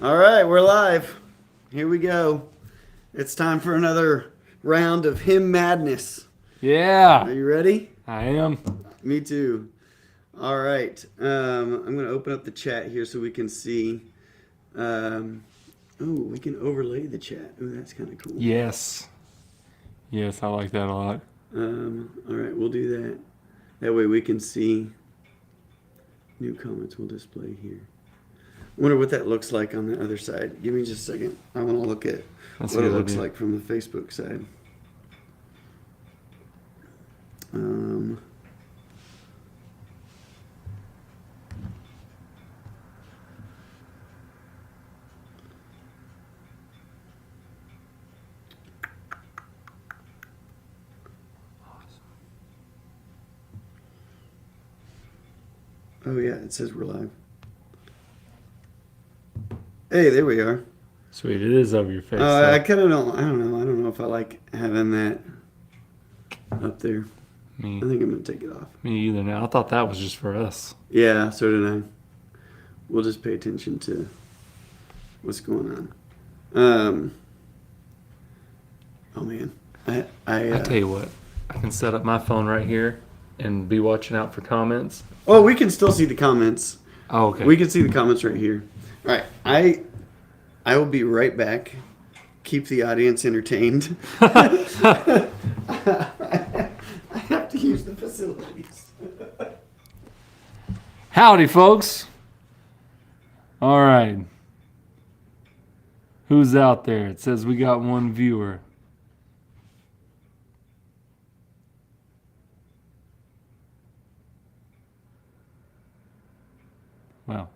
All right, we're live. Here we go. It's time for another round of hymn madness. Yeah, Are you ready? I am. Me too. All right. I'm going to open up the chat here so we can see. We can overlay the chat. Oh, that's kind of cool. Yes. Yes, I like that a lot. All right, we'll do that. That way we can see new comments. We'll display here. I wonder what that looks like on the other side. Give me just a second. I want to look at That's what a it good looks idea. like from the Facebook side. Oh yeah, it says we're live. Hey, there we are. Sweet, it is over your face. I kind of don't. I don't know. I don't know if I like having that up there. I me, think I'm gonna take it off. me either. Now I thought that was just for us. Yeah, so did I. We'll just pay attention to what's going on. Oh man, I tell you what, I can set up my phone right here and be watching out for comments. Oh, we can still see the comments. Oh, okay. We can see the comments right here. All right, I will be right back. Keep the audience entertained. I have to use the facilities. Howdy, folks. All right. Who's out there? It says we got one viewer. Well,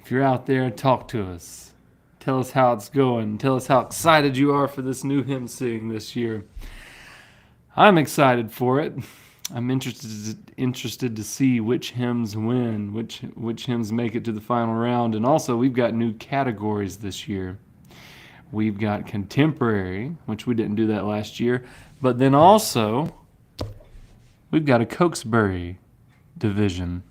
if you're out there, talk to us. Tell us how it's going. Tell us how excited you are for this new hymn sing this year. I'm excited for it. I'm interested to see which hymns win, which hymns make it to the final round, and also we've got new categories this year. We've got contemporary, which we didn't do that last year, but then also we've got a Cokesbury division.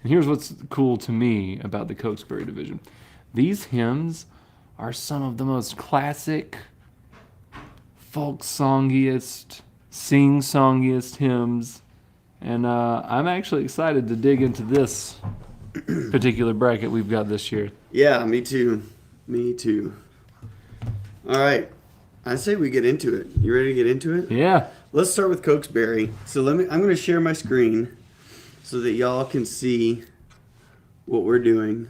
And here's what's cool to me about the Cokesbury division. These hymns are some of the most classic, folk songiest, sing-songiest hymns. And I'm actually excited to dig into this particular bracket we've got this year. Yeah, me too. Me too. All right. I say we get into it. You ready to get into it? Yeah. Let's start with Cokesbury. So I'm going to share my screen so that y'all can see what we're doing.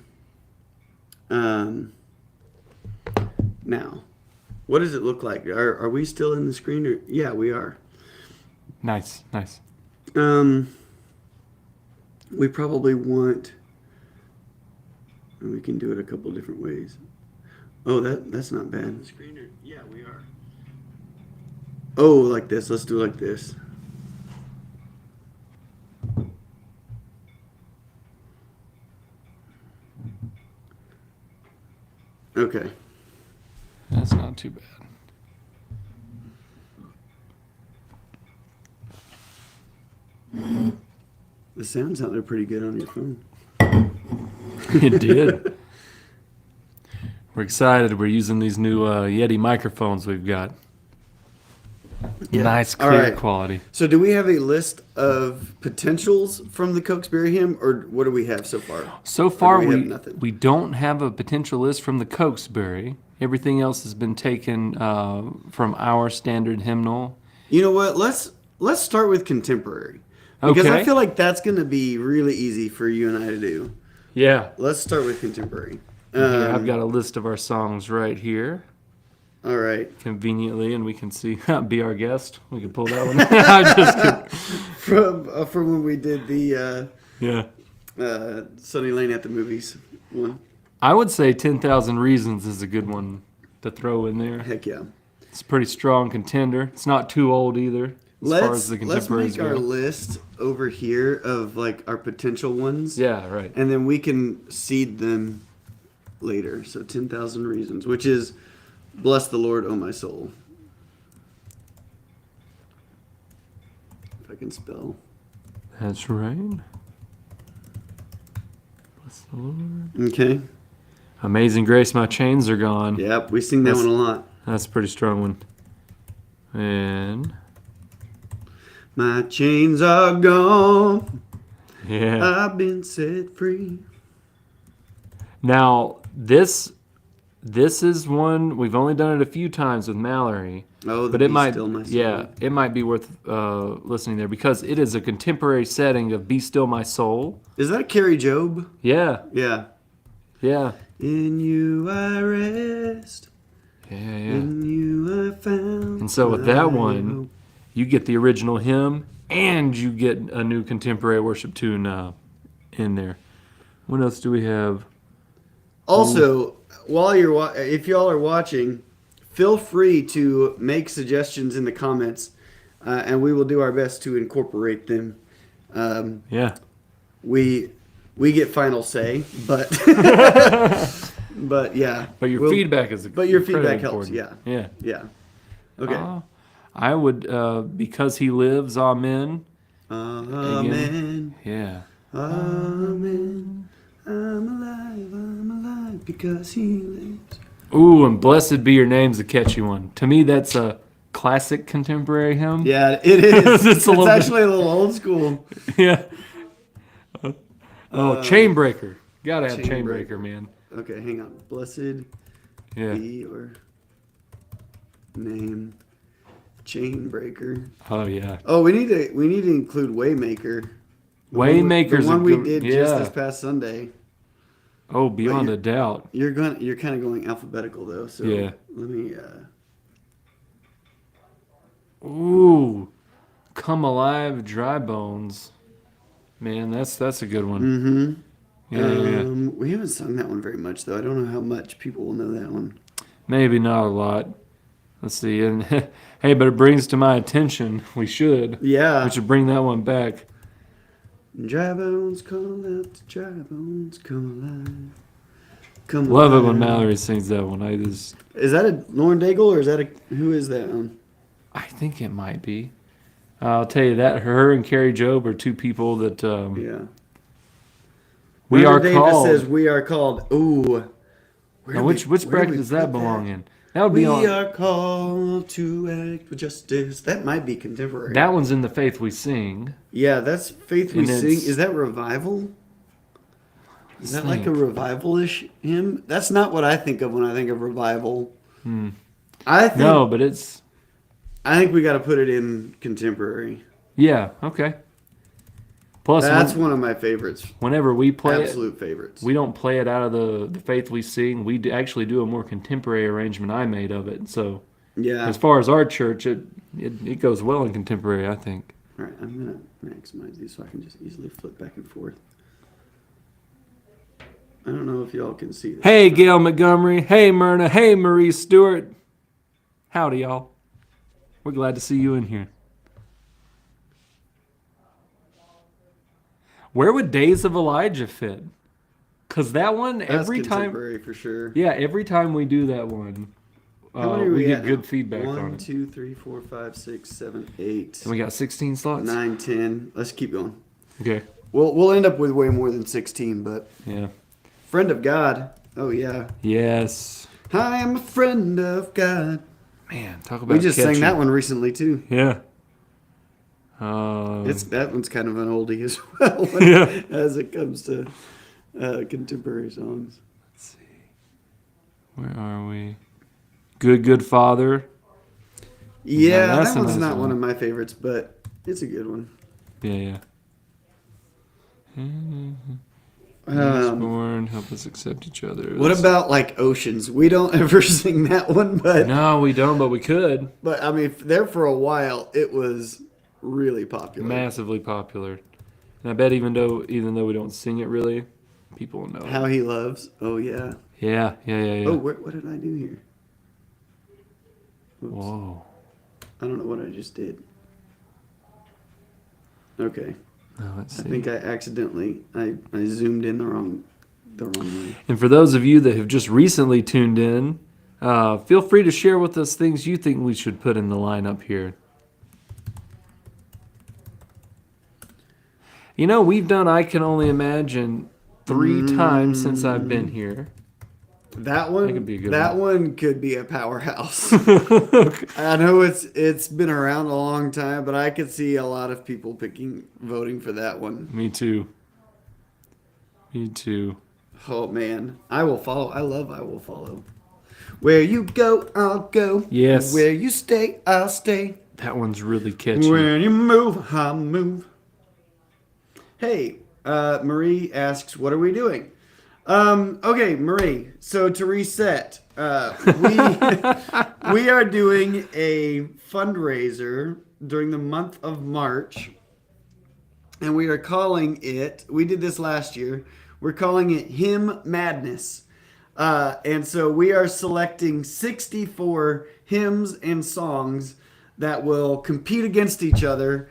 Now, what does it look like? Are we still in the screen? Or, yeah, we are. Nice, nice. We probably want, and we can do it a couple different ways. Oh, that's not bad. Screen, yeah, we are. Oh, like this. Let's do it like this. Okay. That's not too bad. The sound sounded pretty good on your phone. It did. We're excited. We're using these new Yeti microphones we've got. Yeah. Nice, All clear right. quality. So do we have a list of potentials from the Cokesbury hymn, or what do we have so far? So far, we have nothing? we don't have a potential list from the Cokesbury. Everything else has been taken from our standard hymnal. You know what? Let's start with contemporary. Because Okay. I feel like that's going to be really easy for you and I to do. Yeah. Let's start with contemporary. Here, I've got a list of our songs right here, All right. conveniently, and we can see. Be our guest. We can pull that one. I'm just kidding. From when we did the Yeah. Sunny Lane at the Movies one. I would say 10,000 Reasons is a good one to throw in there. Heck yeah. It's a pretty strong contender. It's not too old either, as far as the Let's contemporaries make our go. list over here of like our potential ones. Yeah, right. And then we can seed them later. So 10,000 Reasons, which is Bless the Lord, O my soul. If I can spell. That's right. Bless the Lord. Okay. Amazing Grace, My Chains Are Gone. Yep, we sing that one a lot. That's a pretty strong one. And My chains are gone. yeah. I've been set free. Now this is one we've only done it a few times with Mallory. Oh, but it might, Still My Soul. yeah, it might be worth listening there because it is a contemporary setting of "Be Still My Soul." Is that Carrie Job? Yeah, Yeah. yeah, In you I rest. yeah. In you I found. And so with my that one, hope. you get the original hymn and you get a new contemporary worship tune in there. What else do we have? Also, while if y'all are watching, feel free to make suggestions in the comments, and we will do our best to incorporate them. Yeah. We get final say, but but yeah. But your feedback is But your feedback incredibly helps. important. Yeah. Yeah. Yeah. Okay. I would, because he lives, amen. Amen. Yeah. Amen. I'm alive because he lives. Ooh, and blessed be your name's a catchy one. To me, that's a classic contemporary hymn. Yeah, it is. It's It's actually a little old school. Yeah. Chainbreaker. Gotta have Chainbreaker. Chainbreaker, man. Okay, hang on. Blessed Yeah. be your name, Chainbreaker. Oh yeah. Oh, we need to include Waymaker. Waymaker's the one a we good, did yeah. just this past Sunday. Oh, beyond a doubt. You're kind of going alphabetical though. So Yeah. let me. Ooh, Come Alive, Dry Bones. Man, that's a good one. Mm-hmm. Yeah. We haven't sung that one very much though. I don't know how much people will know that one. Maybe not a lot. Let's see. And hey, but it brings to my attention. We should Yeah. bring that one back. Dry bones call out to dry bones, come alive. Come Love it alive. when Mallory sings that one. Is that a Lauren Daigle or is that who is that one? I think it might be. I'll tell you that her and Carrie Job are two people that Yeah. we are Davis called. says we are called. Ooh. Now, which bracket does that belong in? That would be We on. are called to act with justice. That might be contemporary. That one's in the Faith We Sing. Yeah, that's Faith We And Sing. it's- Is that revival? Is that like a think. revival-ish hymn? That's not what I think of when I think of revival. Hmm. I think No, but it's we got to put it in contemporary. yeah okay. Plus, That's one of my favorites. whenever we play Absolute favorites. we don't play it out of the Faith We Sing. We actually do a more contemporary arrangement I made of it. So Yeah. as far as our church, it goes well in contemporary, I think. All right, I'm gonna maximize these so I can just easily flip back and forth. I don't know if y'all can see this. Hey, Gail Montgomery. Hey, Myrna. Hey, Marie Stewart. Howdy, y'all. We're glad to see you in here. Where would Days of Elijah fit? Because that one, That's every time... contemporary for sure. Yeah, every time we do that one, How many are we get at good now? feedback on 1, it. 2, 3, 4, 5, 6, 7, 8, And we got 16 slots? 9, 10. Let's keep going. Okay. We'll end up with way more than 16, but Yeah. friend of God. Oh yeah. Yes. I am a friend of God. Man, talk about We just catchy. sang that one recently too. Yeah. That one's kind of an oldie as well Yeah. as it comes to contemporary songs. Let's see. Where are we? Good Father. Yeah, No, that's that a one's nice not one. one of my favorites, but it's a good one. Yeah. Um, Born, help us accept each other. What about like Oceans? We don't ever sing that one, but No, we don't, but we could. but I mean, there for a while, it was really popular. Massively popular. And I bet even though we don't sing it really, people know. How He Loves. Oh yeah. Yeah. Oh, what did I do here? Oops. Whoa. I don't know what I just did. Okay. Now, let's see. I think I accidentally I zoomed in the wrong way. And for those of you that have just recently tuned in, feel free to share with us things you think we should put in the lineup here. We've done I Can Only Imagine 3 times since I've been here. That one, could be a good that one. one could be a powerhouse. Okay. I know it's been around a long time, but I could see a lot of people voting for that one. Me too. Me too. Oh man, I will follow. I will follow. Where you go, I'll go. Yes. Where you stay, I'll stay. That one's really catchy. When you move, I move. Hey, Marie asks, what are we doing? Okay, Marie. So to reset, we are doing a fundraiser during the month of March, and we are calling it. We did this last year. We're calling it Hymn Madness, and so we are selecting 64 hymns and songs that will compete against each other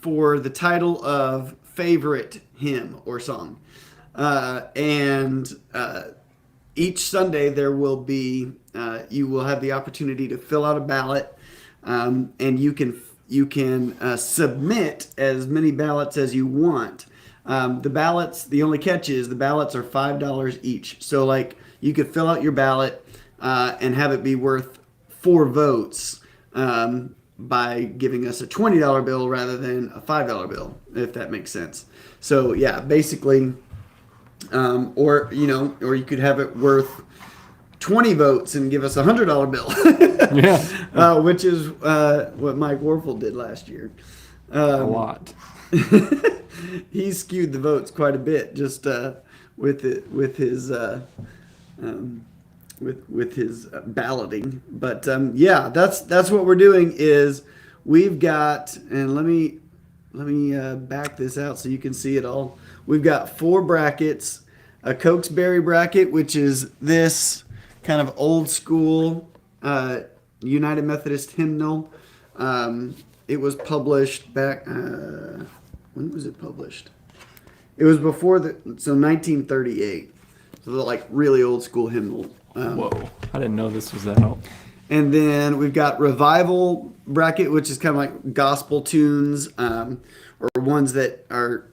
for the title of favorite hymn or song. And each Sunday there will be you will have the opportunity to fill out a ballot, and you can submit as many ballots as you want. The ballots, the only catch is the ballots are $5 each. So like you could fill out your ballot and have it be worth 4 votes by giving us a $20 bill rather than a $5 bill, if that makes sense. So yeah, basically. Or you could have it worth 20 votes and give us a $100 bill. Yeah. Which is what Mike Warfel did last year. A lot. He skewed the votes quite a bit just with his balloting. But yeah, that's what we're doing. Is we've got, and let me back this out so you can see it all. We've got 4 brackets, a Cokesbury bracket, which is this kind of old school United Methodist hymnal. It was published back, when was it published? It was before 1938. So they're like really old school hymnal. Whoa. I didn't know this was out. And then we've got Revival bracket, which is kind of like gospel tunes, or ones that are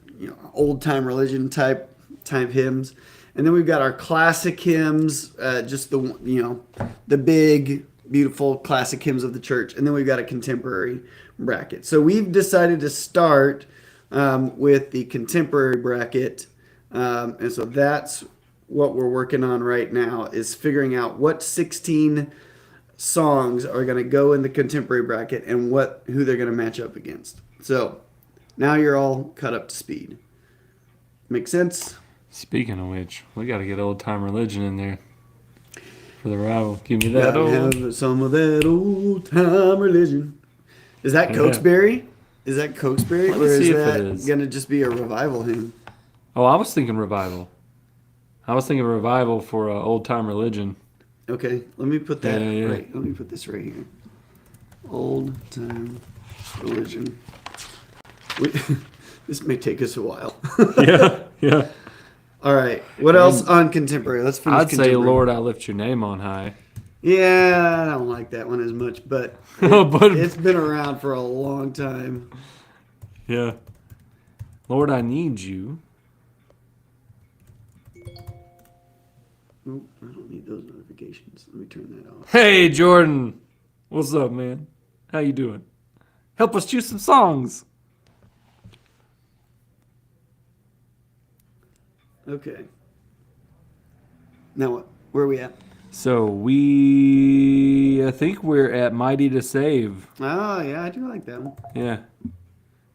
old time religion type hymns. And then we've got our classic hymns, just the big beautiful classic hymns of the church. And then we've got a contemporary bracket. So we've decided to start with the contemporary bracket, and so that's what we're working on right now, is figuring out what 16 songs are going to go in the contemporary bracket and who they're going to match up against. So now you're all cut up to speed. Make sense? Speaking of which, we got to get old time religion in there for the rival. Give me that Gotta old. have some of that old time religion. Is that Yeah. Cokesbury? Is that Cokesbury, Let me or is see if that it is. gonna just be a revival hymn? Oh, I was thinking revival. I was thinking revival for old time religion. Okay, let me put that Yeah. right. Let me put this right here. Old time religion. This may take us a while. Yeah. All right. What else on contemporary? Let's finish. I'd say, contemporary. Lord, I lift your name on high. Yeah, I don't like that one as much, but But it's been around for a long time. yeah. Lord, I need you. Oh, I don't need those notifications. Let me turn that off. Hey, Jordan. What's up, man? How you doing? Help us choose some songs. Okay. Now what? Where are we at? So I think we're at Mighty to Save. Oh, yeah, I do like that one. Yeah.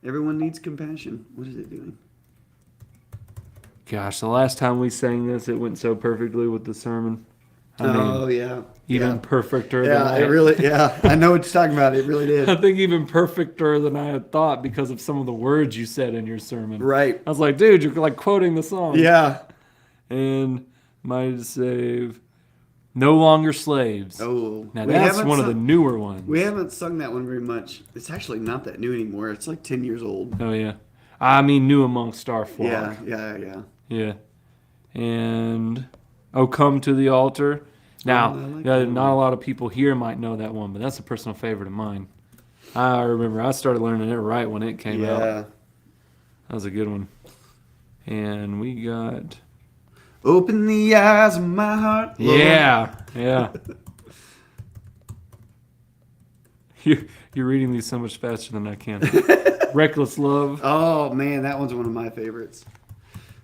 Everyone needs compassion. What is it doing? Gosh, the last time we sang this, it went so perfectly with the sermon. I mean, Yeah. even yeah. perfecter than Yeah, I it really, yeah. I know what you're talking about. It really I did. think even perfecter than I had thought because of some of the words you said in your sermon. Right. I was like, dude, you're like quoting the song. Yeah. And Mighty to Save, No Longer Slaves. Oh. Now we that's haven't one of the sung- newer ones. We haven't sung that one very much. It's actually not that new anymore. It's like 10 years old. Oh, yeah. I mean, new amongst our flock. Yeah. Yeah. And Oh, Come to the Altar. Now, I like that one. not a lot of people here might know that one, but that's a personal favorite of mine. I remember I started learning it right when it came out. Yeah. That was a good one. And we got... Open the eyes of my heart. Lord. Yeah. You're reading these so much faster than I can. Reckless Love. Oh, man, that one's one of my favorites.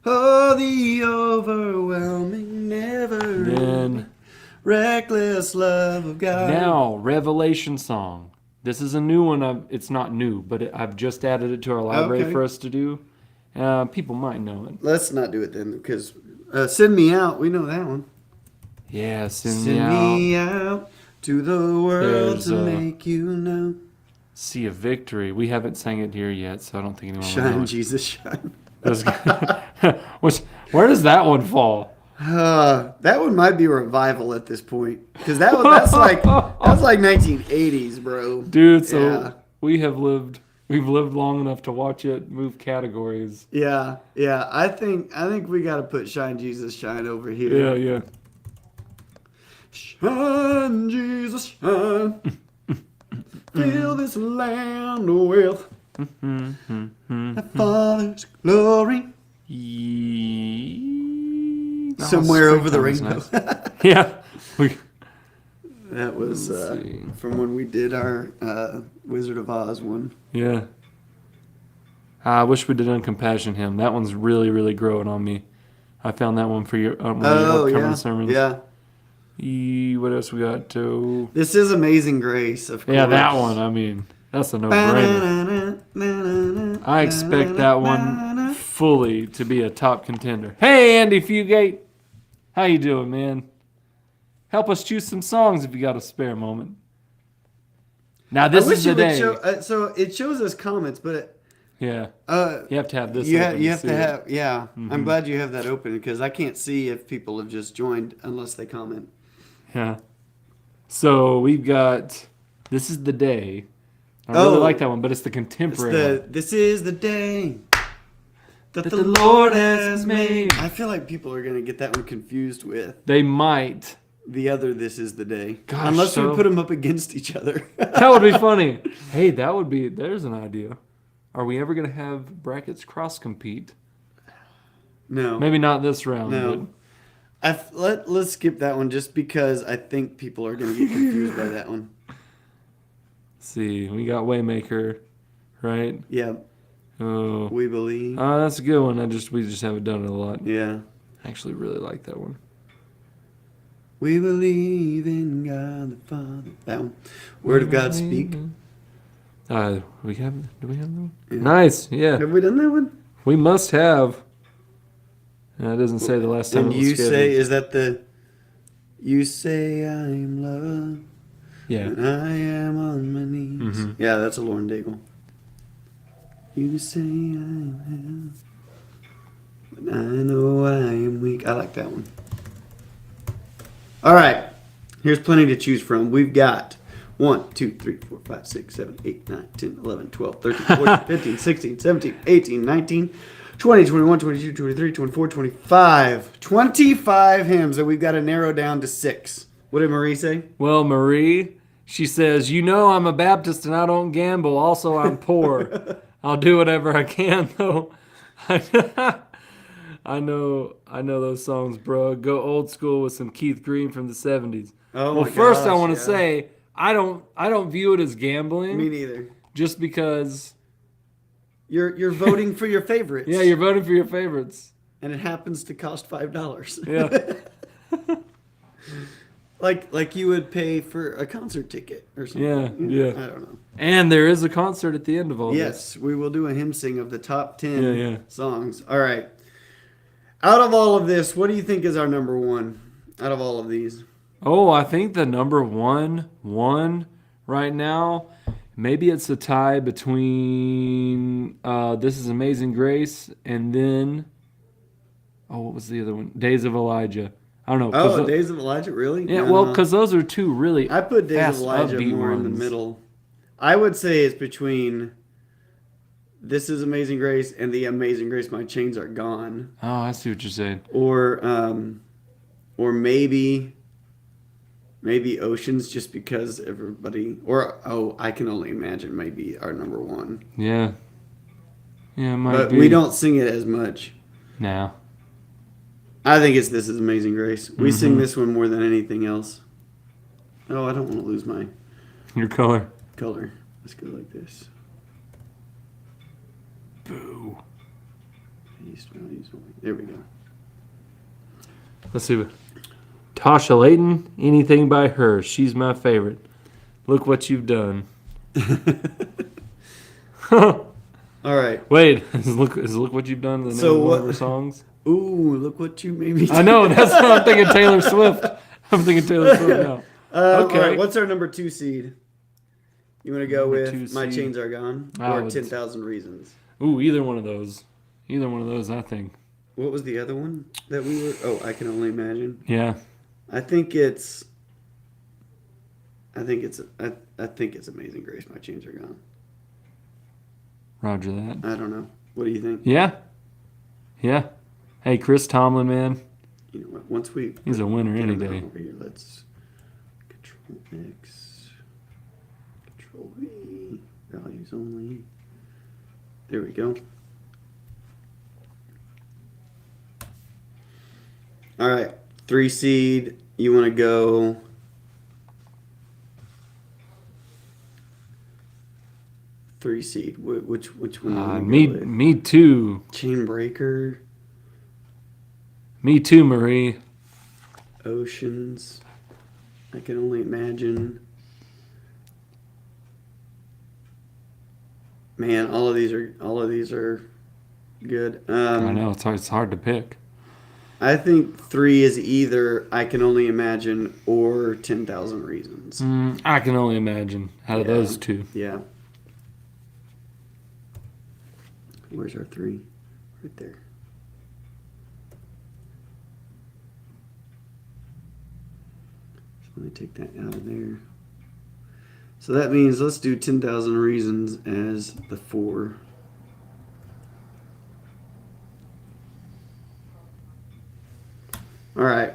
Oh, the overwhelming, Then reckless love of God. now, Revelation Song. This is a new one. It's not new, but I've just added it to our library Okay. for us to do. People might know it. Let's not do it then, because Send Me Out, we know that one. Yeah, Send Send Me Out. me out to the world There's, to make you know. Sea of Victory. We haven't sang it here yet, so I don't think anyone will know Shine, it. Jesus, shine. Where does that one fall? That one might be revival at this point, because that's like 1980s, bro. Dude, so Yeah. we've lived long enough to watch it move categories. Yeah. I think we got to put Shine, Jesus, shine over here. Yeah. Shine, Jesus, shine. Fill this land with the Father's glory. Somewhere over the rainbow. Nice. Yeah. That was Let's see. from when we did our Wizard of Oz one. Yeah. I wish we did Uncompassion Hymn. That one's really, really growing on me. I found that one for your one of your upcoming sermons. Yeah. What else we got? This is Amazing Grace, of course. Yeah, that one. I mean, that's a no-brainer. I expect that one fully to be a top contender. Hey, Andy Fugate. How you doing, man? Help us choose some songs if you got a spare moment. Now, this is the day. So it shows us comments, but Yeah. You have to have this. you open have see to it. have. Yeah, I'm glad you have that open because I can't see if people have just joined unless they comment. Yeah. So we've got This Is the Day. I really like that one, but it's the contemporary one. This is the day that the Lord has made. I feel like people are going to get that one confused with They might. the other This Is the Day. Gosh, Unless we so- put them up against each other. That would be funny. Hey, there's an idea. Are we ever going to have brackets cross compete? No. Maybe not this round. No. Let's skip that one just because I think people are going to get confused by that one. But let's see. We got Waymaker, right? Yeah, Oh, we believe. that's a good one. We just haven't done it a lot. Yeah. I actually really like that one. We believe in God the Father. That one. Word of God speak. Do we have that one? Yeah. Nice. Yeah. Have we done that one? We must have. It doesn't say the last time And it was you scheduled. say, is that the, you say I am love, Yeah. and I am on my knees. Mhm. Yeah, that's a Lauren Daigle. You say I am hell, but I know I am weak. I like that one. All right, here's plenty to choose from. We've got 1, 2, 3, 4, 5, 6, 7, 8, 9, 10, 11, 12, 13, 14, 15, 16, 17, 18, 19, 20, 21, 22, 23, 24, 25. 25 hymns that we've got to narrow down to 6. What did Marie say? Well, Marie, she says, I'm a Baptist and I don't gamble. Also, I'm poor. I'll do whatever I can, though. I know those songs, bro. Go old school with some Keith Green from the 70s. Oh well, my first I gosh, want to yeah. say I don't view it as gambling. Me neither. Just because You're voting for your favorites. yeah, you're voting for your favorites. And it happens to cost $5. Yeah. like you would pay for a concert ticket or something. Yeah. I don't know. And there is a concert at the end of all this. Yes, we will do a hymn sing of the top 10 Yeah. songs. All right. Out of all of this, what do you think is our number one out of all of these? Oh, I think the number one right now, maybe it's a tie between This Is Amazing Grace and then, what was the other one? Days of Elijah. I don't know. Oh, Days of Elijah, really? Yeah, No. well, because those are two really I put Days fast, of Elijah upbeat more in the ones. middle. I would say it's between This Is Amazing Grace and The Amazing Grace, My Chains Are Gone. Oh, I see what you're saying. Or maybe Oceans, just because everybody, I Can Only Imagine might be our number one. Yeah. Yeah, it might But be. we don't sing it as much. No. I think it's This Is Amazing Grace. We sing Mhm. this one more than anything else. Oh, I don't want to lose my Your color. color. Let's go like this. Boo. There we go. Let's see. Tasha Layton, anything by her. She's my favorite. Look what you've done. All right. Wait, look what you've done. The name So of one what- of her songs. Ooh, look what you made me do. I know. That's what I'm thinking. Taylor Swift. I'm thinking Taylor Swift now. Okay. All right, what's our number 2 seed? You want to go Number 2 with My seed. Chains Are Gone I or would- 10,000 Reasons? Ooh, either one of those. Either one of those, I think. What was the other one that we were? Oh, I Can Only Imagine. Yeah. I think it's Amazing Grace. My Chains Are Gone. Roger that. I don't know. What do you think? Yeah. Yeah. Hey, Chris Tomlin, man. You know what? Once we He's a winner get any him out day. over here, let's Control X, Control V, values only. There we go. All right, 3 seed. You want to go? Three seed. Which one? do you wanna go with? Me too. Chain Breaker, Me too, Marie. Oceans. I Can Only Imagine. Man, all of these are good. I know it's hard to pick. I think 3 is either I Can Only Imagine or 10,000 Reasons. I can only imagine out of Yeah. those two. Yeah. Where's our 3? Right there. So let me take that out of there. So that means let's do 10,000 Reasons as the 4. All right.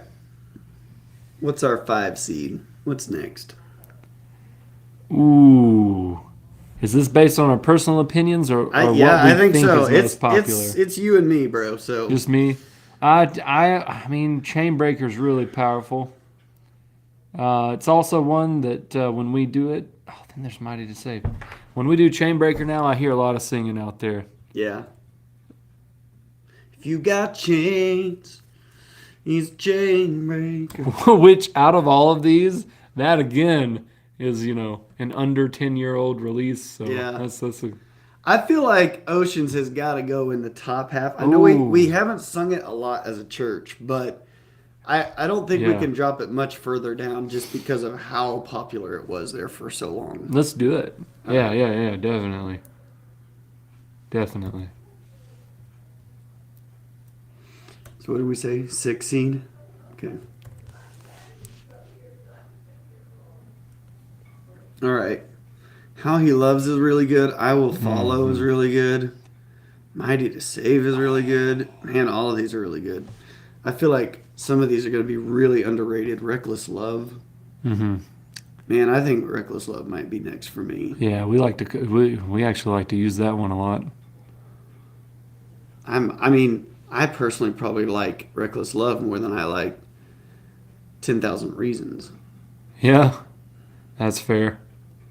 What's our 5 seed? What's next? Ooh. Is this based on our personal opinions or what we I think so. is most popular? It's you and me, bro. So Just me. I mean, Chainbreaker's really powerful. It's also one that when we do it, then there's mighty to say. When we do Chainbreaker now, I hear a lot of singing out there. yeah. If you got chains, he's a chain breaker. Which out of all of these, that again is an under 10-year-old release. So Yeah. that's a I feel like Oceans has got to go in the top half. I know we Ooh. haven't sung it a lot as a church, but I don't think we Yeah. can drop it much further down just because of how popular it was there for so long. Let's do it. Yeah, definitely. Definitely. So what did we say? 6 seed? Okay. All right. How He Loves is really good. I Will Follow is really good. Mighty to Save is really good. Man, all of these are really good. I feel like some of these are going to be really underrated. Reckless Love. Mm-hmm. Man, I think Reckless Love might be next for me. Yeah, we actually like to use that one a lot. I personally probably like Reckless Love more than I like 10,000 Reasons. Yeah, that's fair.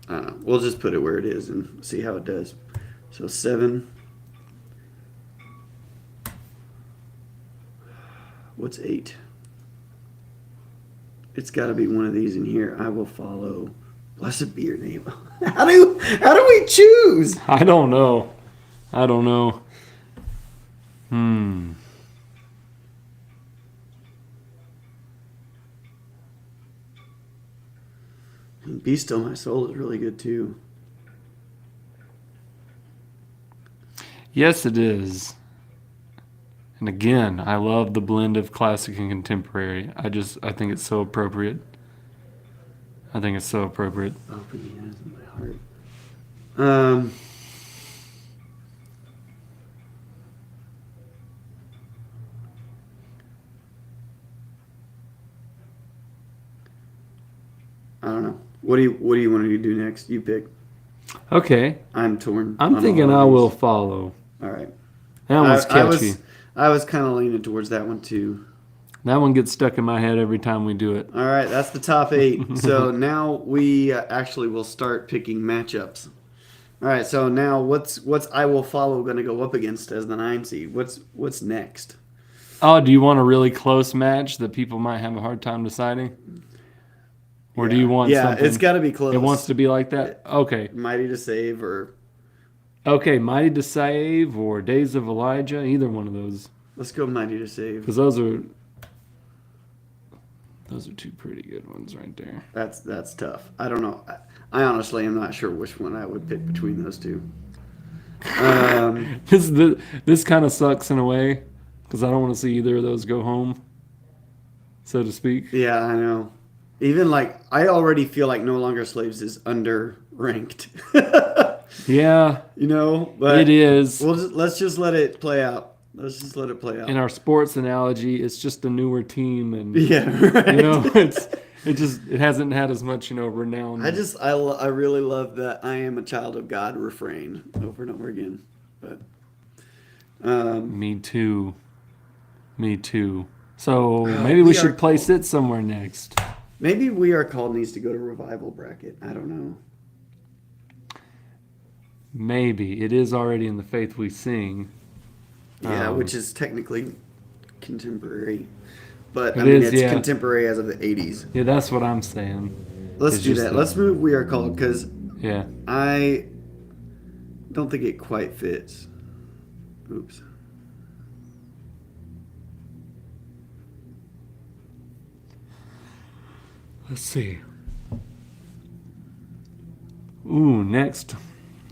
I don't know. We'll just put it where it is and see how it does. So 7. What's 8? It's got to be one of these in here. I Will Follow. Blessed be your name. How do we choose? I don't know. Be Still My Soul is really good too. Yes, it is. And again, I love the blend of classic and contemporary. I think it's so appropriate. Open the eyes of my heart. I don't know. What do you want to do next? You pick. Okay, I'm torn. I'm on thinking all I of Will these. Follow. All right. That one's I catchy. was kind of leaning towards that one too. That one gets stuck in my head every time we do it. All right, that's the top 8. So now we actually will start picking matchups. All right, so now what's I Will Follow going to go up against as the 9 seed? What's next? Oh, do you want a really close match that people might have a hard time deciding? Or do you want something? It's got to be close. It wants to be like that? Okay. Mighty to Save or... Okay, Mighty to Save or Days of Elijah, either one of those. Let's go Mighty to Save. Because those are two pretty good ones right there. That's tough. I don't know. I honestly am not sure which one I would pick between those two. This kind of sucks in a way because I don't want to see either of those go home, so to speak. Yeah, I know. Even like I already feel like No Longer Slaves is underranked. Yeah, you know, but it is. Let's just let it play out. Let's just let it play out. In our sports analogy, it's just a newer team, and yeah, right. You know, it hasn't had as much renown. I really love that I am a child of God refrain over and over again. But me too. So maybe we should place it somewhere next. Maybe We Are Called needs to go to revival bracket. I don't know. Maybe it is already in the Faith We Sing. Yeah, which is technically contemporary. But it's contemporary as of the 80s. Yeah, that's what I'm saying. Let's do that. Let's move We Are Called because yeah, I don't think it quite fits. Oops. Let's see. Ooh, next.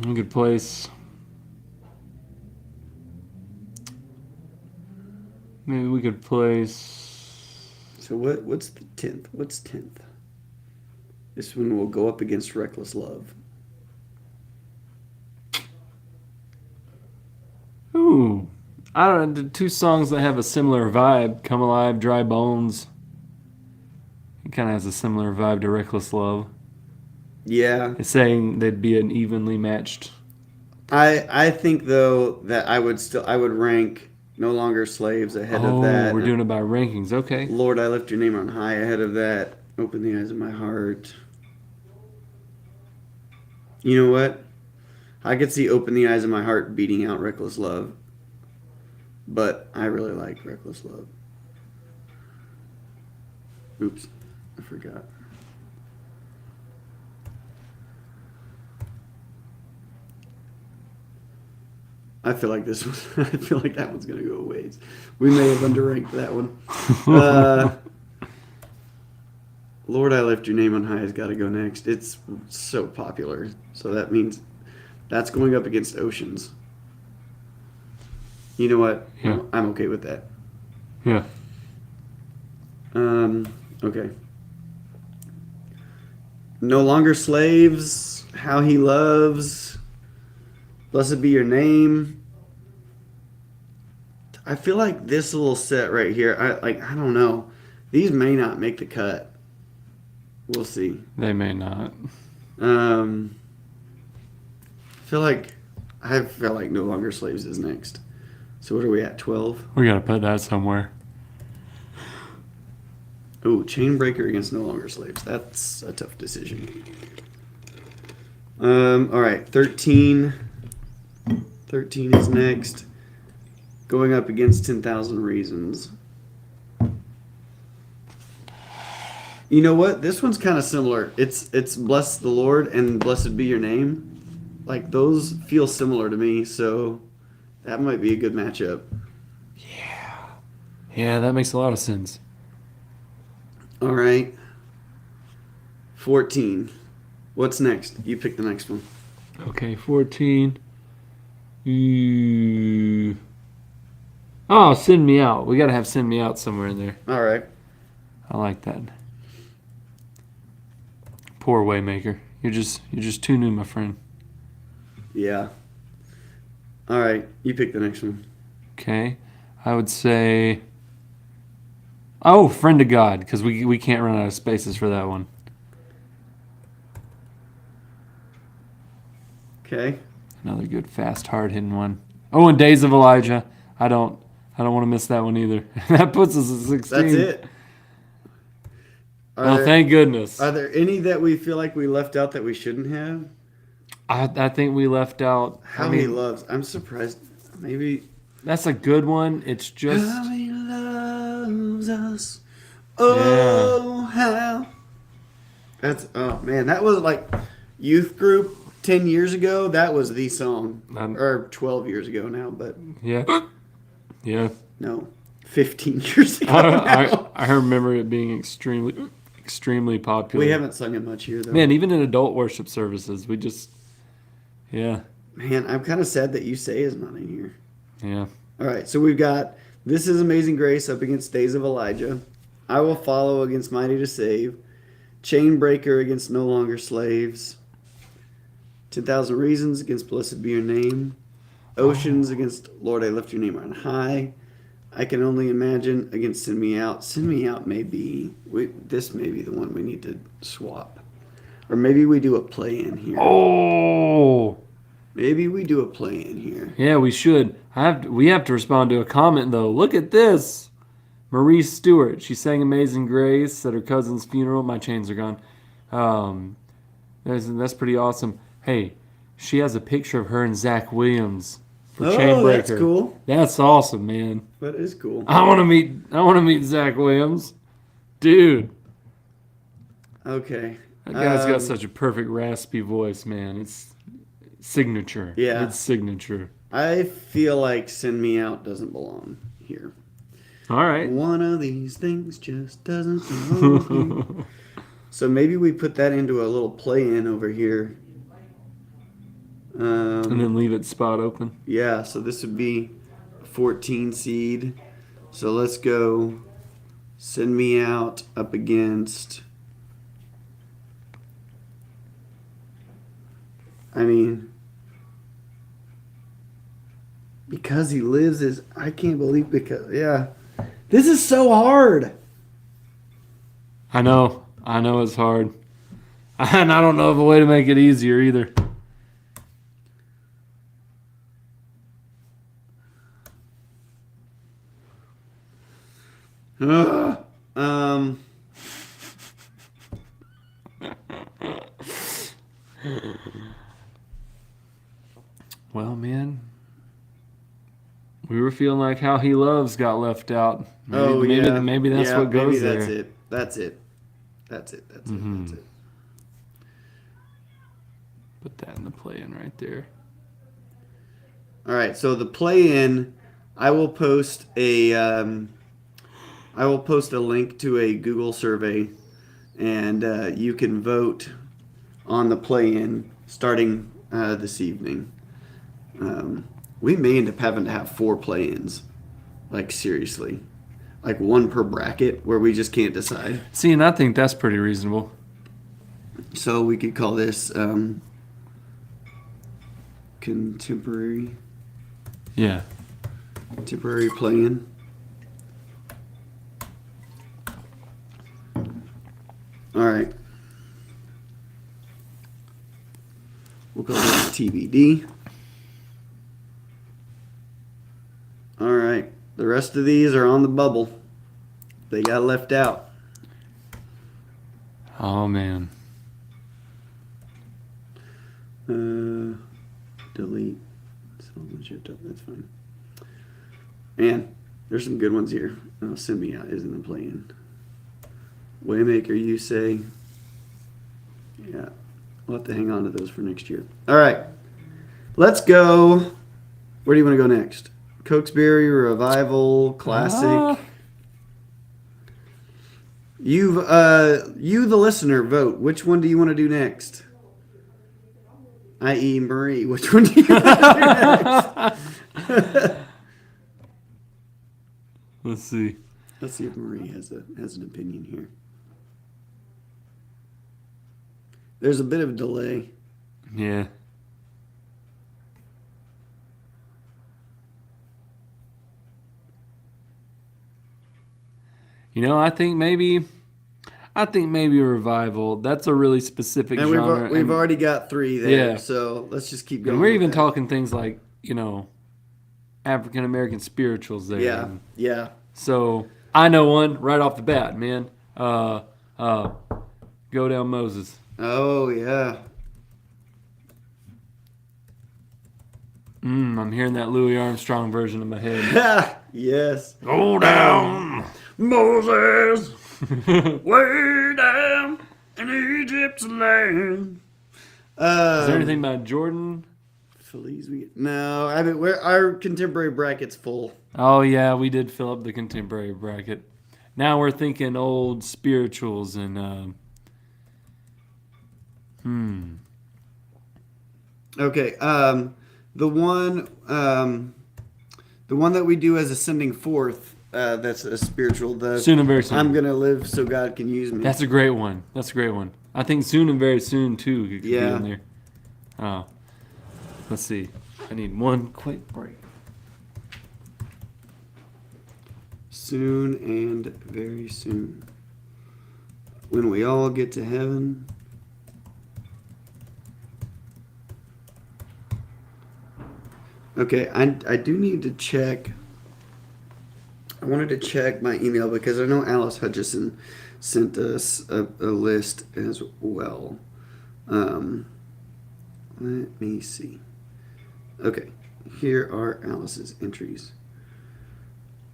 A good place. Maybe we could place... So what's the 10th? What's 10th? This one will go up against Reckless Love. Ooh. I don't know. The two songs that have a similar vibe. Come Alive, Dry Bones. It kind of has a similar vibe to Reckless Love. Yeah. It's saying they'd be an evenly matched. I think though that I would rank No Longer Slaves ahead of that. We're doing it by rankings. Okay. Lord, I Lift Your Name on High ahead of that. Open the Eyes of My Heart. You know what? I could see Open the Eyes of My Heart beating out Reckless Love. But I really like Reckless Love. Oops. I forgot. I feel like this one. I feel like that one's gonna go a ways. We may have underranked that one. Lord, I Lift Your Name on High has got to go next. It's so popular, so that means that's going up against Oceans. You know what? Yeah. I'm okay with that. Yeah. Okay. No Longer Slaves. How He Loves. Blessed Be Your Name. I feel like this little set right here, I don't know. These may not make the cut. We'll see. They may not. I feel like No Longer Slaves is next. So what are we at, 12? We got to put that somewhere. Oh, Chainbreaker against No Longer Slaves. That's a tough decision. All right, 13. 13 is next. Going up against 10,000 Reasons. You know what? This one's kind of similar. It's Bless the Lord and Blessed Be Your Name. Like, those feel similar to me, so that might be a good matchup. Yeah, that makes a lot of sense. All right. 14. What's next? You pick the next one. Okay, 14. Oh, Send Me Out. We got to have Send Me Out somewhere in there. All right. I like that. Poor Waymaker. You're just too new, my friend. Yeah. All right. You pick the next one. Okay. I would say... Oh, Friend of God, because we can't run out of spaces for that one. Okay. Another good, fast, hard-hitting one. Oh, and Days of Elijah. I don't I don't want to miss that one either. That puts us at 16. That's it. Oh, thank goodness. Are there any that we feel like we left out that we shouldn't have? I think we left out. How He Loves. I'm surprised. Maybe. That's a good one. It's just. How He loves us. Oh, how. Oh man, that was like youth group 10 years ago. That was the song. Or 12 years ago now, but. Yeah. Yeah. No. 15 years ago. I remember it being extremely popular. We haven't sung it much here, though. Man, even in adult worship services, we just. Yeah. Man, I'm kind of sad that You Say is not in here. Yeah. All right, so we've got This Is Amazing Grace up against Days of Elijah. I Will Follow against Mighty to Save. Chain Breaker against No Longer Slaves. 10,000 Reasons against Blessed Be Your Name. Oceans against Lord, I Lift Your Name on High. I Can Only Imagine against Send Me Out. Send Me Out may be, this may be the one we need to swap. Or maybe we do a play-in here. Oh! Maybe we do a play-in here. Yeah, we should. We have to respond to a comment, though. Look at this. Marie Stewart. She sang Amazing Grace at her cousin's funeral. My chains are gone. That's pretty awesome. Hey, she has a picture of her and Zach Williams for Chain Breaker. That's cool. That's awesome, man. That is cool. I want to meet Zach Williams. Dude. Okay. That guy's got such a perfect raspy voice, man. It's signature. Yeah. It's signature. I feel like Send Me Out doesn't belong here. All right. One of these things just doesn't belong here. So maybe we put that into a little play-in over here. And then leave it spot open. Yeah, so this would be a 14 seed. So let's go Send Me Out up against... I mean, Because He Lives is, I can't believe yeah. This is so hard. I know it's hard. And I don't know of a way to make it easier either. Well, man, we were feeling like How He Loves got left out. Maybe that's what goes there. That's it. Put that in the play-in right there. All right, so the play-in, I will post a link to a Google survey, and you can vote on the play-in starting this evening. We may end up having to have 4 play-ins, like seriously, like one per bracket where we just can't decide. See, and I think that's pretty reasonable. So we could call this contemporary. Yeah. Temporary play-in. All right. We'll call this TBD. All right. The rest of these are on the bubble. They got left out. Oh, man. Delete. That's fine. Man, there's some good ones here. Oh, Send Me Out isn't a play-in. Waymaker, You Say. Yeah. We'll have to hang on to those for next year. All right. Let's go. Where do you want to go next? Cokesbury, Revival, Classic. You, the listener, vote. Which one do you want to do next? I.e. Marie, which one do you want to do next? Let's see. Let's see if Marie has an opinion here. There's a bit of a delay. Yeah. You know, I think maybe Revival. That's a really specific And genre. we've already got 3 there, Yeah. so let's just keep going. And we're with even that. talking things like, you know, African American spirituals there. Yeah, And yeah. so I know one right off the bat, man. Go down Moses. Oh, yeah. I'm hearing that Louis Armstrong version in my head. Yes. Go down, Moses, way down in Egypt's land. Is there anything by Jordan? Feliz no, I mean our contemporary bracket's full. Oh yeah, we did fill up the contemporary bracket. Now we're thinking old spirituals and Okay, the one that we do as ascending forth, that's a spiritual. The Soon and very soon. I'm gonna live so God can use me. That's a great one. That's a great one. I think soon and very soon too could be Yeah. in there. Oh, let's see. I need one quick break. Soon and very soon. When we all get to heaven. Okay, I do need to check. I wanted to check my email because I know Alice Hutchison sent us a list as well. Let me see. Okay, here are Alice's entries.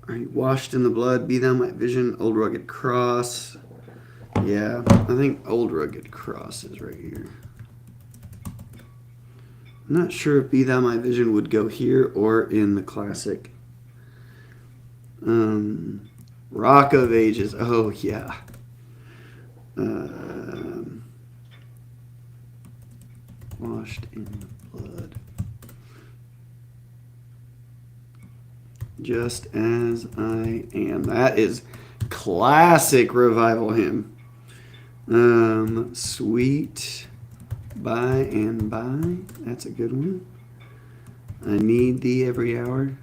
Are you washed in the blood? Be thou my vision, old rugged cross. Yeah, I think old rugged cross is right here. I'm not sure if Be Thou My Vision would go here or in the classic. Rock of Ages. Oh, yeah. Washed in the blood. Just as I am. That is classic revival hymn. Sweet by and by. That's a good one. I need thee every hour.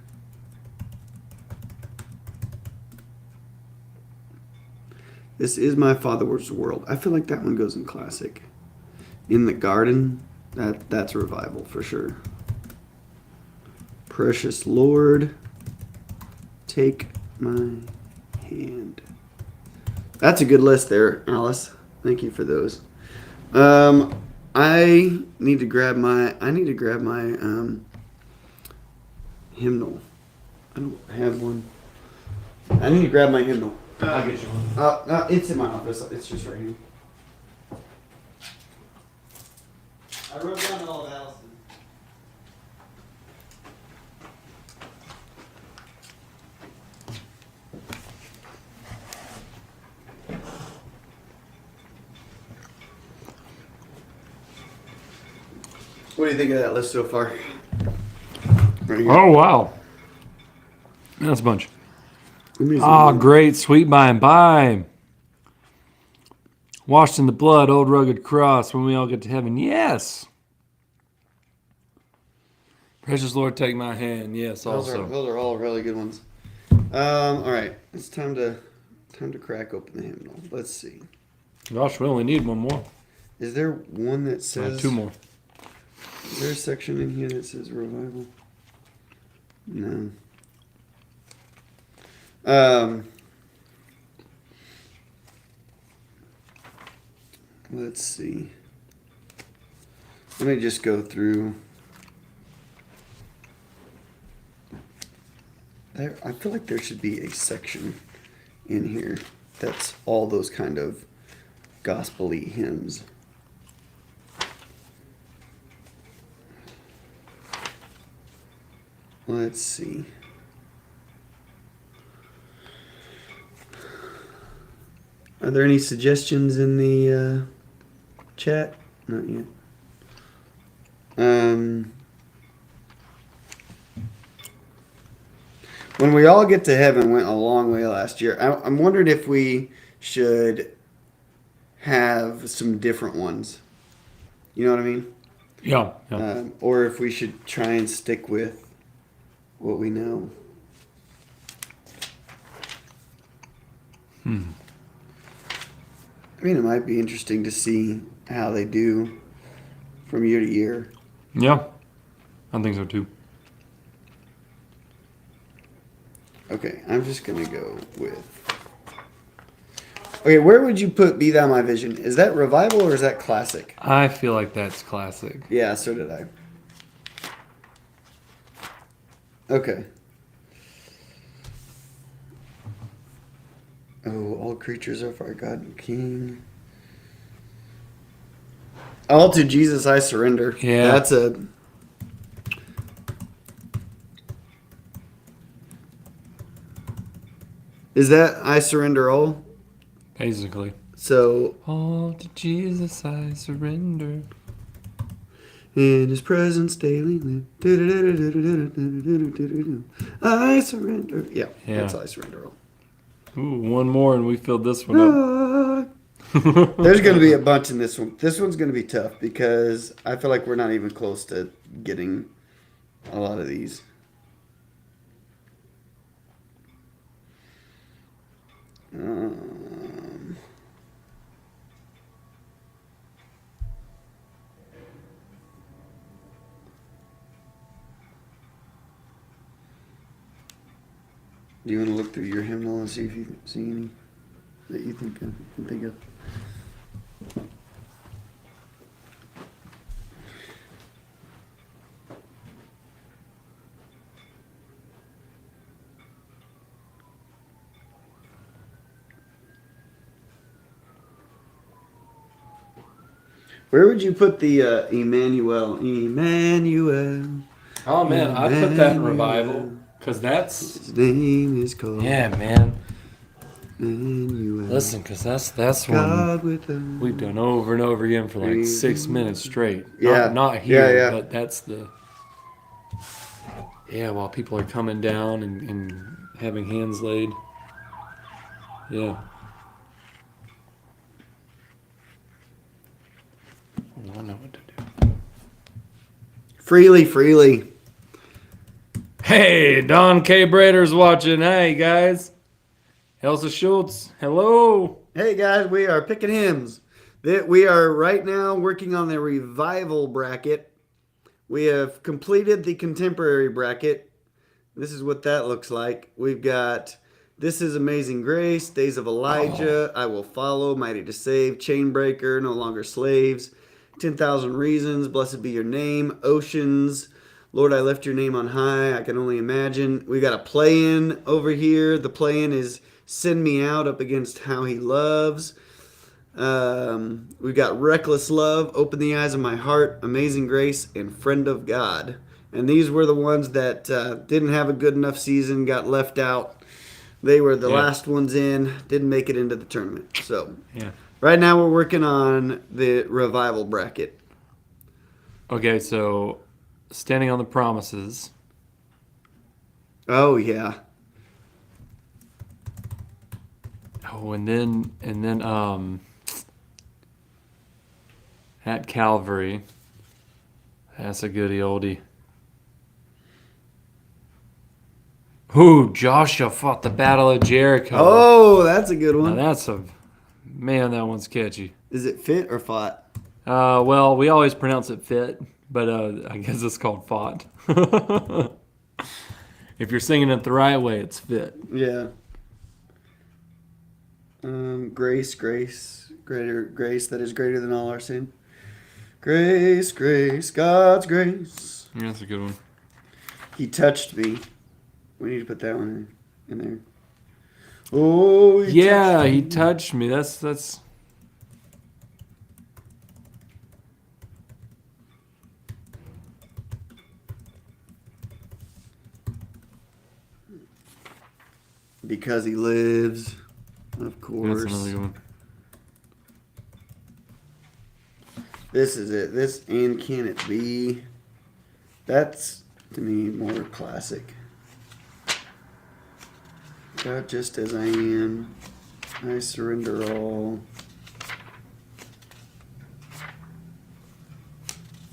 This is my father's world. I feel like that one goes in classic. In the garden, that's a revival for sure. Precious Lord, take my hand. That's a good list there, Alice. Thank you for those. I need to grab my hymnal. I don't have one. I need to grab my hymnal. I'll get you one. It's in my office. It's just right here. I wrote down all of Allison. What do you think of that list so far? Right here. Oh wow, that's a bunch. Amazing. Ah, great, sweet by and by. Washed in the blood, old rugged cross, when we all get to heaven. Yes. Precious Lord, take my hand. Yes, Those also. are all really good ones. All right, it's time to crack open the hymnal. Let's see. Gosh, we only need one more. Is there one that says Two more. Is there a section in here that says revival? No. Let's see. Let me just go through. I feel like there should be a section in here that's all those kind of gospel-y hymns. Let's see. Are there any suggestions in the chat? Not yet. When We All Get to Heaven went a long way last year. I'm wondering if we should have some different ones. You know what I mean? Yeah. Or if we should try and stick with what we know. I mean, it might be interesting to see how they do from year to year. Yeah. I think so too. Okay, I'm just gonna go with. Okay, where would you put "Be Thou My Vision"? Is that revival or is that classic? I feel like that's classic. Yeah, so did I. Okay. Oh, all creatures of our God and King. All to Jesus I surrender. Yeah. That's a. Is that I surrender all? Basically. So. All to Jesus I surrender. In his presence daily live. I surrender. Yeah, that's I surrender all. Ooh, one more and we filled this one up. There's going to be a bunch in this one. This one's going to be tough because I feel like we're not even close to getting a lot of these. Do you want to look through your hymnal and see if you see any that you think can think of? Where would you put the Emmanuel? Emmanuel. Oh man, I put that in revival because that's His name is called. yeah, man. Emmanuel. Listen, because that's God one with us. we've done over and over again for like 6 minutes straight. Yeah. Not here, Yeah. but that's the while people are coming down and having hands laid. Yeah. Oh, I know what to do. Freely. Hey, Don K. Brader's watching. Hey, guys. Elsa Schultz. Hello. Hey guys, we are picking hymns. We are right now working on the revival bracket. We have completed the contemporary bracket. This is what that looks like. We've got This is Amazing Grace, Days of Elijah, I Will Follow, Mighty to Save, Chainbreaker, No Longer Slaves, 10,000 Reasons, Blessed Be Your Name, Oceans, Lord, I Lift Your Name on High, I Can Only Imagine. We got a play-in over here. The play-in is Send Me Out up against How He Loves. We've got Reckless Love, Open the Eyes of My Heart, Amazing Grace, and Friend of God. And these were the ones that didn't have a good enough season, got left out. They were the last ones in, didn't make it into the tournament. So right now we're working on the revival bracket. Okay, so Standing on the Promises. Oh yeah. Oh, and then at Calvary. That's a goodie oldie. Ooh, Joshua fought the Battle of Jericho. Oh, that's a good one. Now that one's catchy. Is it fit or fought? Well, we always pronounce it fit, but I guess it's called fought. If you're singing it the right way, it's fit. Yeah. Grace, greater grace that is greater than all our sin. Grace, God's grace. Yeah, that's a good one. He touched me. We need to put that one in there. Oh, he touched me. That's. Because he lives, of course. That's another good one. This is it. This and Can It Be? That's, to me, more classic. God, just as I am, I surrender all.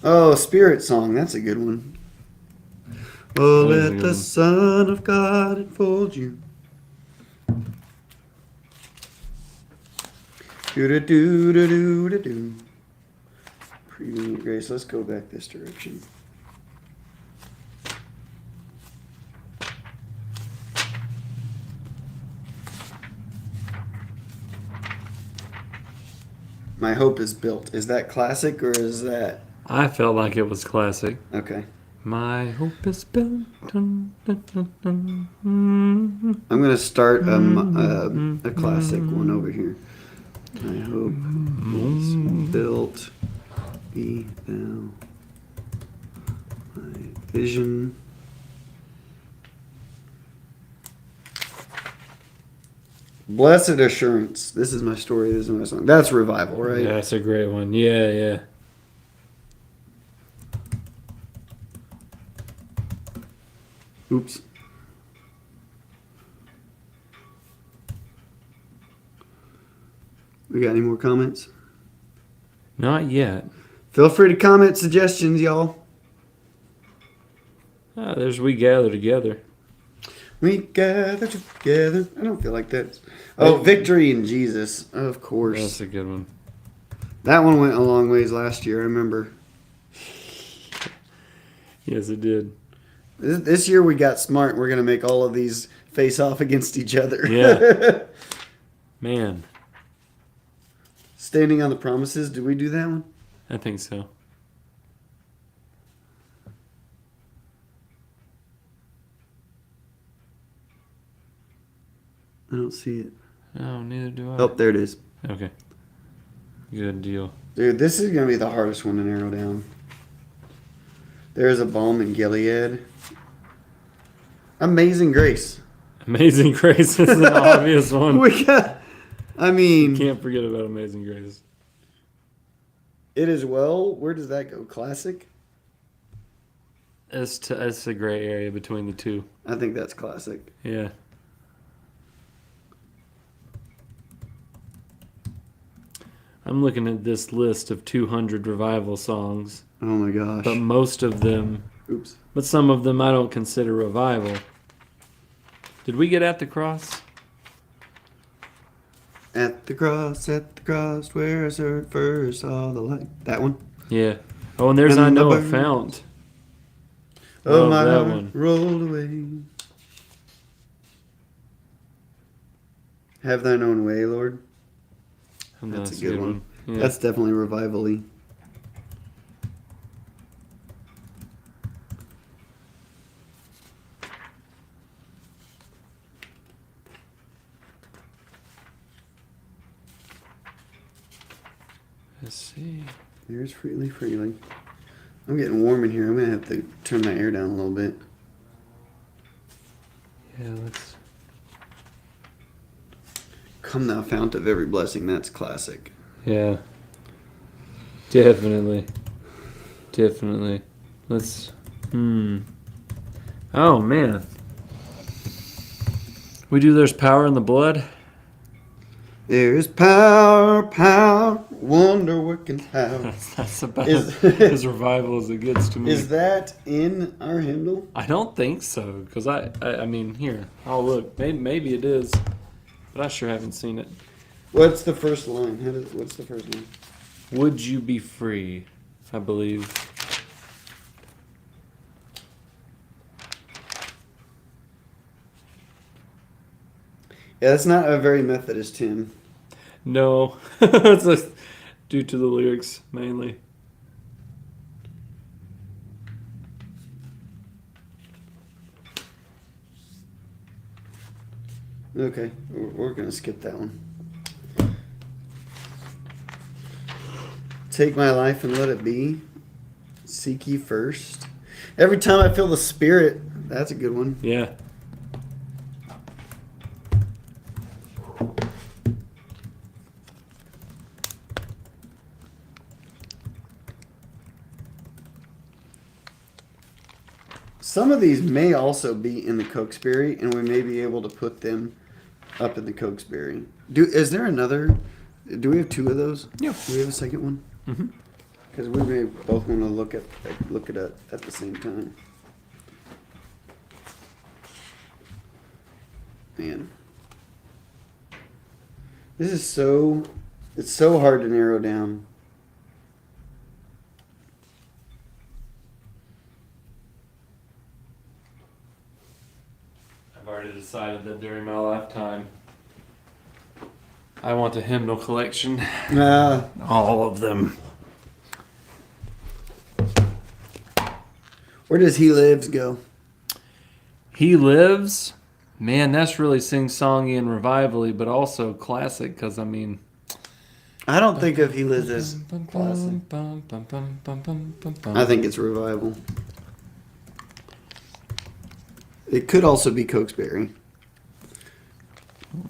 Oh, Spirit Song. That's a good one. Oh, let the Son of God enfold you. Do-do-do-do-do-do-do. Prevenient grace. Let's go back this direction. My Hope is Built. Is that classic or is that I felt like it was classic. okay? My hope is built. Dun, dun, dun, dun, I'm gonna start a classic one over here. My hope is built. Be thou my vision. Blessed Assurance. This is my story. This is my song. That's revival, right? Yeah, that's a great one. Yeah, yeah. Oops. We got any more comments? Not yet. Feel free to comment suggestions, y'all. Ah, there's We Gather Together. We gather together. I don't feel like that. Oh, Victory in Jesus. Of course. That's a good one. That one went a long ways last year, I remember. Yes, it did. This year we got smart. We're going to make all of these face off against each other. Yeah. Man, Standing on the Promises. Did we do that one? I think so. I don't see it. Oh, neither do I. Oh, there it is. Okay. Good deal. Dude, this is going to be the hardest one to narrow down. There's a Balm in Gilead. Amazing Grace. Amazing Grace is an obvious one. We got, I mean, Can't forget about Amazing Grace. It Is Well. Where does that go? Classic? It's a gray area between the two. I think that's classic. Yeah. I'm looking at this list of 200 revival songs, Oh my gosh. but most of them, Oops. but some of them I don't consider revival. Did we get At the Cross? At the cross, where I first saw the light. That one? Yeah. Oh, and there's And I Know the a birds. Fount. Oh, Love my that heart one. rolled away. Have thine own way, Lord. And That's a good one. Yeah. That's definitely revival-y. Let's see. There's Freely, Freely. I'm getting warm in here. I'm going to have to turn my air down a little bit. Yeah, let's. Come thou fount of every blessing. That's classic. Yeah. Definitely. Definitely. Let's. Oh, man. We do There's Power in the Blood? There's power, wonder-working power. That's about Is- as revival as it gets to me. Is that in our hymnal? I don't think so, because I mean, here, I'll look. Maybe it is, but I sure haven't seen it. What's the first line? What's the first line? Would you be free? I believe. Yeah, that's not a very Methodist hymn. No, it's due to the lyrics mainly. Okay, we're going to skip that one. Take my life and let it be. Seek ye first. Every time I feel the Spirit. That's a good one. Yeah. Some of these may also be in the Cokesbury, and we may be able to put them up in the Cokesbury. Is there another? Do we have two of those? Yeah. Do we have a second one? Mm-hmm. Because we may both want to look it up at the same time. Man, this is it's so hard to narrow down. I've already decided that during my lifetime, I want the hymnal collection. Uh, All of them. where does He Lives go? He Lives. Man, that's really sing-songy and revival-y, but also classic, because, I mean... I don't think of He Lives as classic. I think it's revival. It could also be Cokesbury.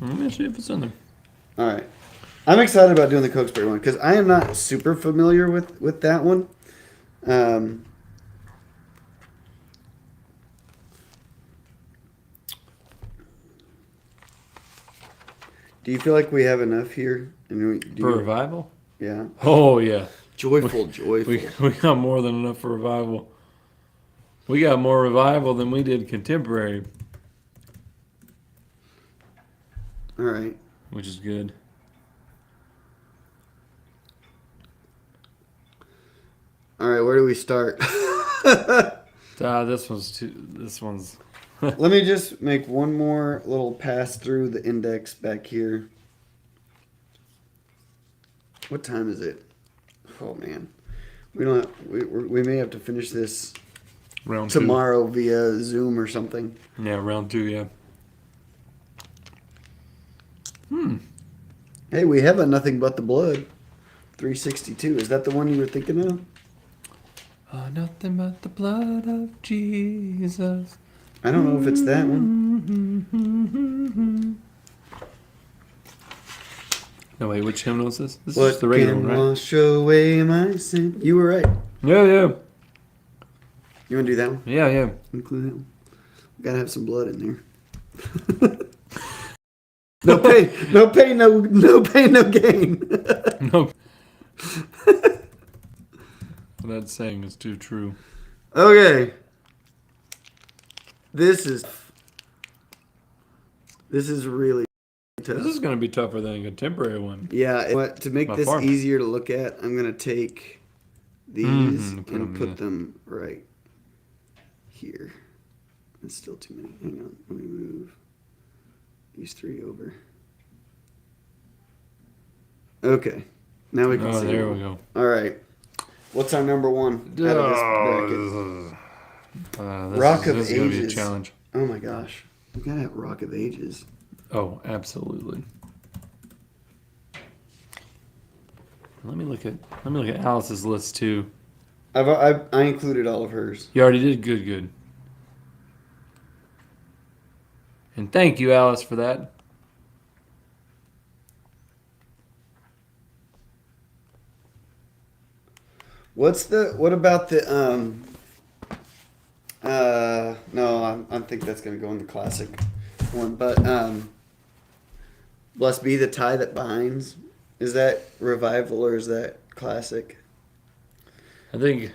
Let me see if it's in there. All right. I'm excited about doing the Cokesbury one because I am not super familiar with that one. Do you feel like we have enough here? For revival? Yeah. Oh, yeah. Joyful. We got more than enough for revival. We got more revival than we did contemporary, All right. which is good. All right. Where do we start? This one's. Let me just make one more little pass through the index back here. What time is it? Oh man, we don't. We may have to finish this Round two. tomorrow via Zoom or something. Yeah, round 2, yeah. Hey, we have a Nothing But the Blood, 362. Is that the one you were thinking of? Nothing but the blood of Jesus. I don't know if it's that one. No, wait, which hymnal is this? This What is just the regular can one, right? wash away my sin? You were right. Yeah. You want to do that one? Yeah. Include that one. We gotta have some blood in there. No pain, no pain, no pain, no gain. No. That saying is too true. Okay. This is really tough. This is going to be tougher than a contemporary one. Yeah, but to make By this far. easier to look at, I'm gonna take these and put them right here. It's still too many. Hang on, let me move these 3 over. Okay, now we can see. There we go. All right, what's our number one out of this bracket? Rock of This is going to be a Ages. challenge. Oh my gosh, we gotta have Rock of Ages. Oh, absolutely. Let me look at Alice's list too. I included all of hers. You already did good. And thank you, Alice, for that. What about the no, I think that's gonna go in the classic one, but Blessed Be the Tie That Binds. Is that revival or is that classic? I think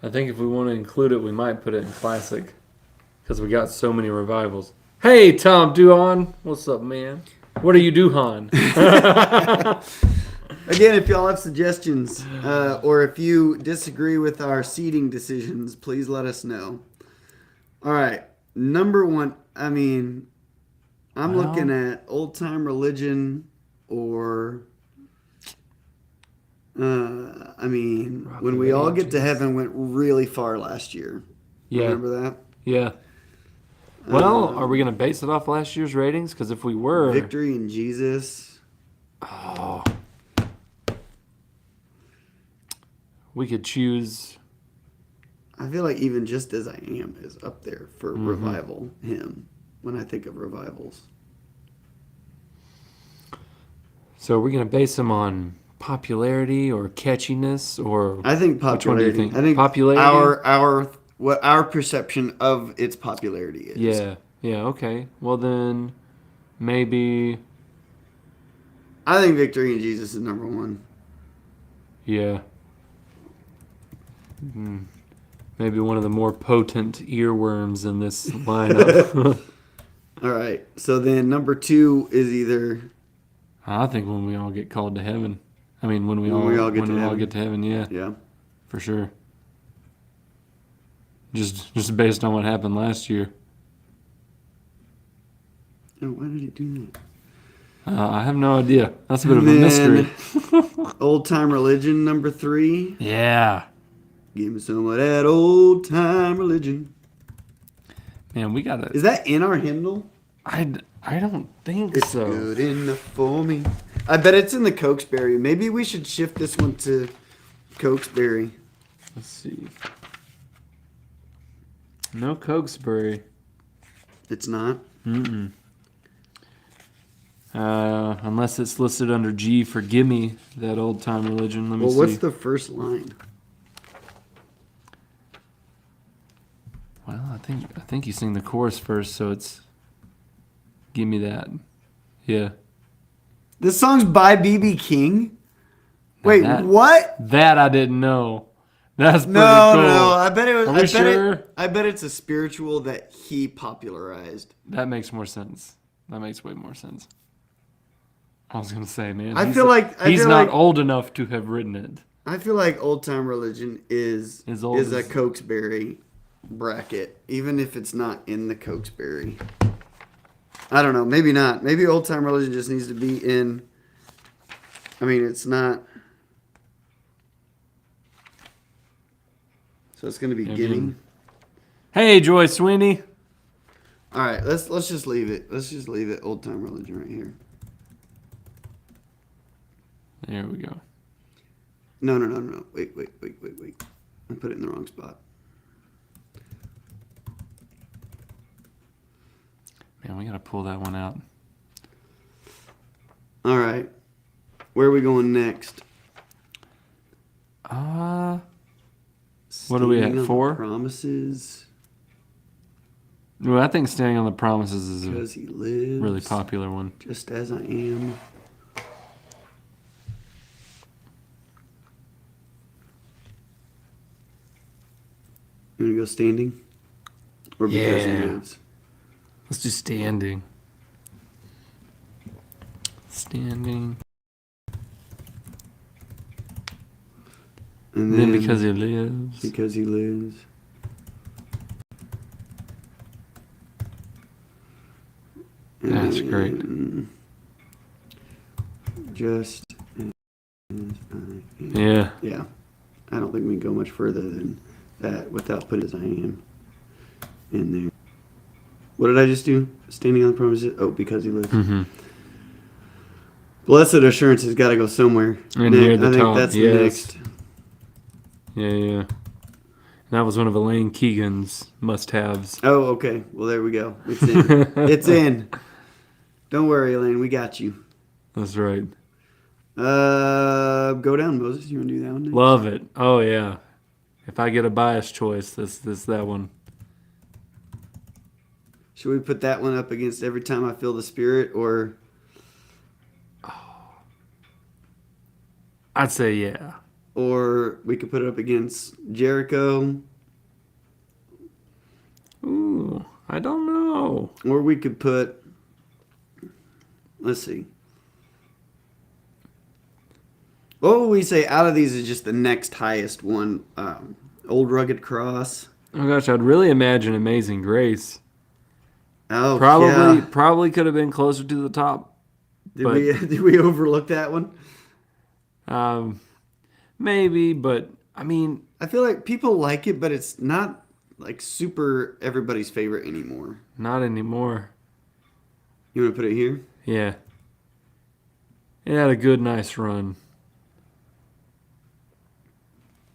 if we want to include it, we might put it in classic because we got so many revivals. Hey, Tom Duhan, what's up, man? What do you do, Han? Again, if y'all have suggestions or if you disagree with our seating decisions, please let us know. All right, number one. I mean, I'm looking at Old Time Religion or. I mean, Rock When of We All Get to Ages. Heaven went really far last year. Yeah. Remember that? Yeah. Well, are we going to base it off last year's ratings? Because if we were... Victory in Jesus. Oh. We could choose... I feel like even Just As I Am is up there for revival hymn when I think of revivals. So are we going to base them on popularity or catchiness or... I think Which one do you popularity. think? I think Popularity? what our perception of its popularity is. Yeah, okay. Well then, maybe... I think Victory in Jesus is number one. Yeah. Maybe one of the more potent earworms in this lineup. All right. So then number two is either I think when we all get called to heaven. I mean, when we When all we all get when to we all heaven. get to heaven, yeah, yeah. for sure. Just based on what happened last year. Oh, why did it do that? I have no idea. That's a bit of a And mystery. Old Time Religion, number 3. Yeah. Give me some of that old time religion. Man, we got to... Is that in our hymnal? I don't think It's so. good enough for me. I bet it's in the Cokesbury. Maybe we should shift this one to Cokesbury. Let's see. No Cokesbury. It's not? Mm-mm. Unless it's listed under G for Gimme, that old time religion. Let me see. Well, what's the first line? Well, I think you sing the chorus first, so it's Gimme That. Yeah. This song's by B.B. King? Now Wait, that- what? That I didn't know. That's pretty No, cool. no. I bet it was. Are we sure? I bet it's a spiritual that he popularized. That makes more sense. That makes way more sense. I was gonna say, man. I he's- feel like- I he's feel not like- old enough to have written it. I feel like Old Time Religion is old a as- Cokesbury bracket, even if it's not in the Cokesbury. I don't know. Maybe not. Maybe Old Time Religion just needs to be in. I mean, it's not. So it's going to be Yeah, Gimme. Hey, Joy Sweeney. All right, let's just leave it. Let's just leave it. Old Time Religion right here. There we go. No. Wait. I put it in the wrong spot. Man, we gotta pull that one out. All right. Where are we going next? What are we at, Standing on 4? the Promises. Well, I think Standing on the Promises is a Because he lives. really popular one. Just as I am. You want to go standing? Or because he Yeah. lives? Let's do Standing. Standing. And Then Because He Lives. Because he lives. And That's great. then Just as I am. Yeah. Yeah. I don't think we can go much further than that without putting as I am in there. What did I just do? Standing on the promises? Oh, because he lives. Mm-hmm. Blessed assurance has got to go somewhere. And near the I think top, that's the yes. next. Yeah. That was one of Elaine Keegan's must-haves. Oh, okay. Well, there we go. It's in. It's in. Don't worry, Elaine. We got you. That's right. Go down, Moses. You want to do that one next? Love it. Oh, yeah. If I get a bias choice, that one. Should we put that one up against Every Time I Feel the Spirit, or I'd say yeah. we could put it up against Jericho, Ooh, I don't know. or we could put. Let's see. What would we say out of these is just the next highest one? Old Rugged Cross. Oh gosh, I'd really imagine Amazing Grace. Oh, Probably could have been closer to the top. Did we overlook that one? Maybe, but I mean, I feel like people like it, but it's not like super everybody's favorite anymore. not anymore. You want to put it here? Yeah. It had a good, nice run.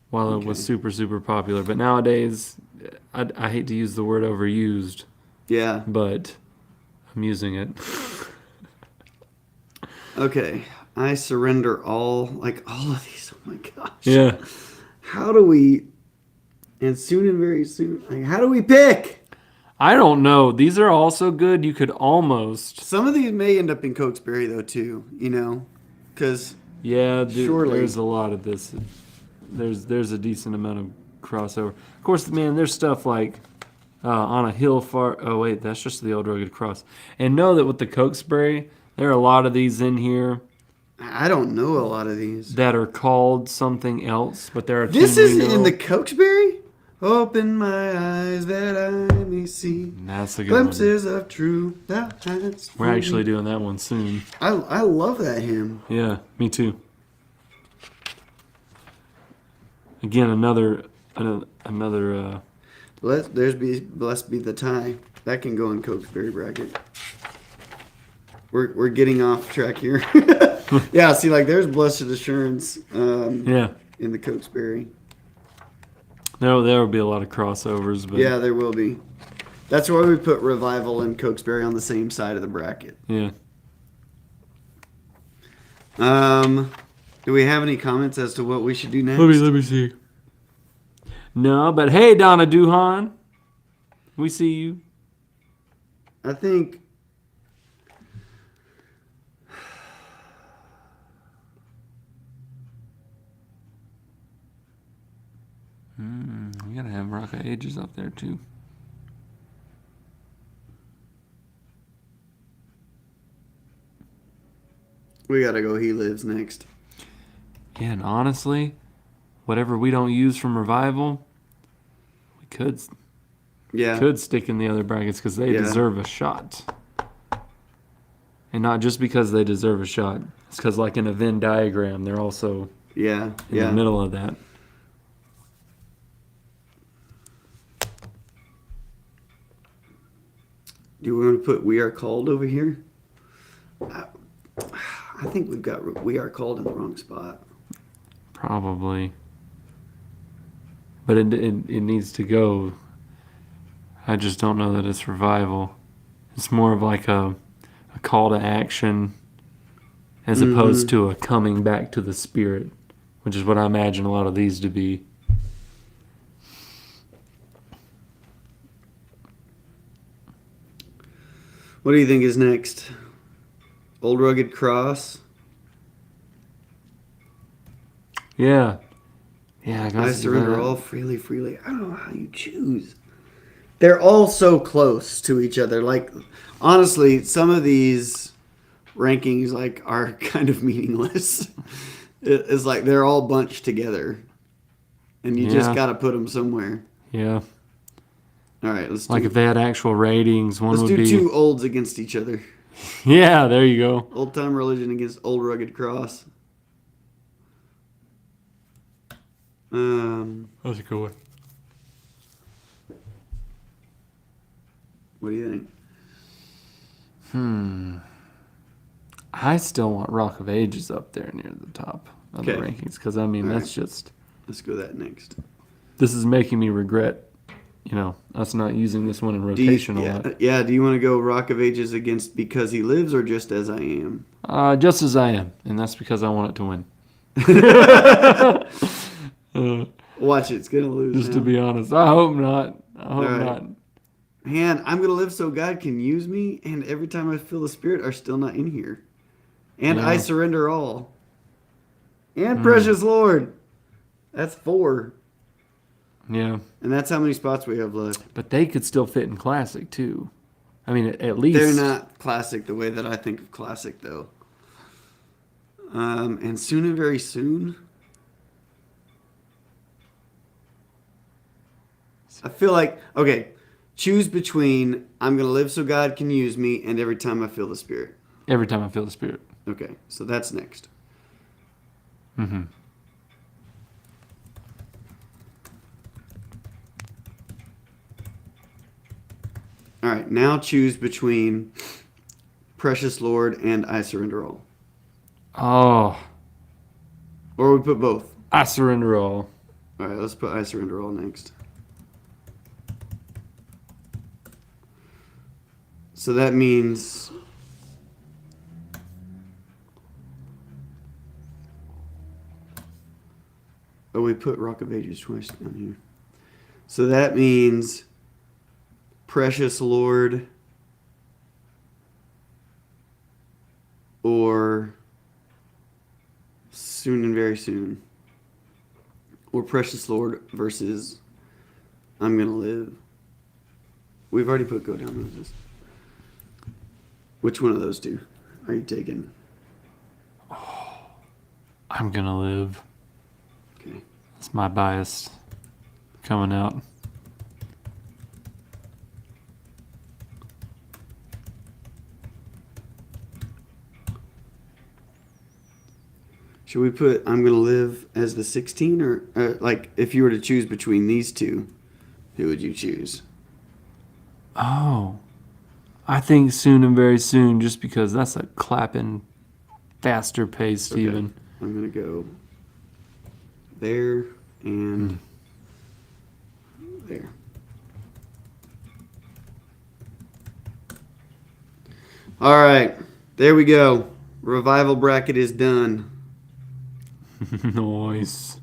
While it was Okay. super, super popular. But nowadays, I hate to use the word overused, Yeah. but I'm using it. Okay. I surrender all, like all of these. Oh my gosh. Yeah. How do we, and soon and very soon, like, how do we pick? I don't know. These are all so good, you could almost. Some of these may end up in Cokesbury though too, you know, because Yeah, Surely. there's a lot of this. There's a decent amount of crossover. Of course, man, there's stuff like On a Hill Far... Oh, wait, that's just the Old Rugged Cross. And know that with the Cokesbury, there are a lot of these in here I don't know a lot of these. that are called something else, but there are two This we isn't in know. the Cokesbury? Open my eyes that I may see That's a good glimpses of truth thou hast one. We're actually doing that one soon. I love that hymn. Yeah, me too. Again, another. Blessed be the tie. That can go in Cokesbury bracket. We're getting off track here. Yeah, see, like there's blessed assurance. Yeah, In the Cokesbury. there will be a lot of crossovers, but Yeah, there will be. That's why we put Revival and Cokesbury on the same side of the bracket. yeah. Do we have any comments as to what we should do next? Let me see. No, but hey, Donna Duhan, we see you. I think We gotta have Rock of Ages up there too. we gotta go He Lives next. Yeah, and honestly, whatever we don't use from Revival, we could stick in the other brackets because they deserve a shot. And not just because they deserve a shot. It's because, like in a Venn diagram, they're also in the middle of that. Do we want to put We Are Called over here? I think we've got We Are Called in the wrong spot. Probably. But it needs to go. I just don't know that it's Revival. It's more of like a call to action as opposed to a coming back to the Spirit, which is what I imagine a lot of these to be. What do you think is next? Old Rugged Cross? Yeah. Yeah, I surrender all freely. I don't know how you choose. They're all so close to each other. Like, honestly, some of these rankings like are kind of meaningless. It's like they're all bunched together, and you just got to put them somewhere. Yeah. All right, let's if they had actual ratings, one would be... Let's do two olds against each other. Yeah, there you go. Old Time Religion against Old Rugged Cross. That's a cool one. What do you think? I still want Rock of Ages up there near the top of the rankings because, I mean, that's just... Let's go that next. This is making me regret, us not using this one in rotation a lot. Yeah, do you want to go Rock of Ages against Because He Lives or Just As I Am? Just As I Am, and that's because I want it to win. Watch it, it's going to lose Just now. to be honest. I hope not. Not. Man, I'm going to live so God can use me, and every time I feel the Spirit are still not in here. And I surrender all. And Precious Lord. That's 4. Yeah. And that's how many spots we have left. But they could still fit in Classic, too. I mean, at least... They're not Classic the way that I think of Classic, though. And Soon and Very Soon... I feel like, okay, choose between I'm going to live so God can use me and Every Time I Feel the Spirit. Every Time I Feel the Spirit. Okay, so that's next. Mm-hmm. All right, now choose between Precious Lord and I Surrender All. Oh. Or we put both. I Surrender All. All right, let's put I Surrender All next. So that means... Oh, we put Rock of Ages twice down here. So that means Precious Lord or Soon and Very Soon. Or Precious Lord versus I'm Gonna Live. We've already put Go Down Moses. Which one of those two are you taking? I'm Gonna Live. Okay. It's my bias. coming out. Should we put I'm Gonna Live as the 16, or like if you were to choose between these two, who would you choose? Oh, I think Soon and Very Soon, just because that's a clapping, faster pace, Okay. even. I'm gonna go there and there. All right, there we go. Revival bracket is done. Nice.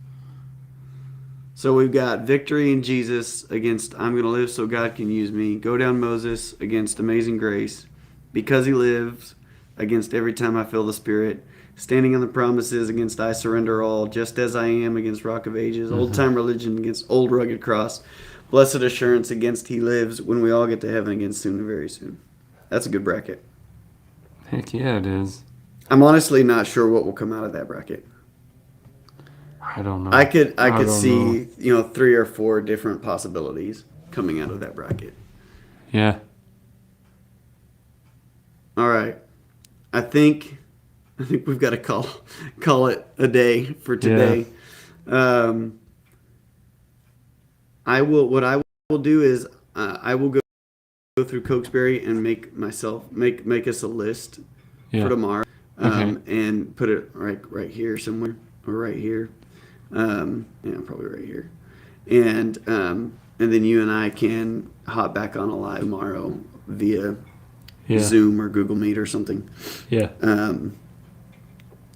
So we've got Victory in Jesus against I'm Gonna Live So God Can Use Me. Go Down Moses against Amazing Grace. Because He Lives against Every Time I Feel the Spirit. Standing on the Promises against I Surrender All. Just As I Am against Rock of Ages. Old Time Religion against Old Rugged Cross. Blessed Assurance against He Lives. When We All Get to Heaven against Soon and Very Soon. That's a good bracket. Heck yeah, it is. I'm honestly not sure what will come out of that bracket. I don't know. I could don't see, 3 or 4 different possibilities coming out of that bracket. Yeah. All right. I think we've got to call it a day for today. I will do is I will go through Cokesbury and make us a list for tomorrow. Okay. And put it right here somewhere, or right here. Probably right here. And then you and I can hop back on a live tomorrow via Zoom or Google Meet or something. Yeah.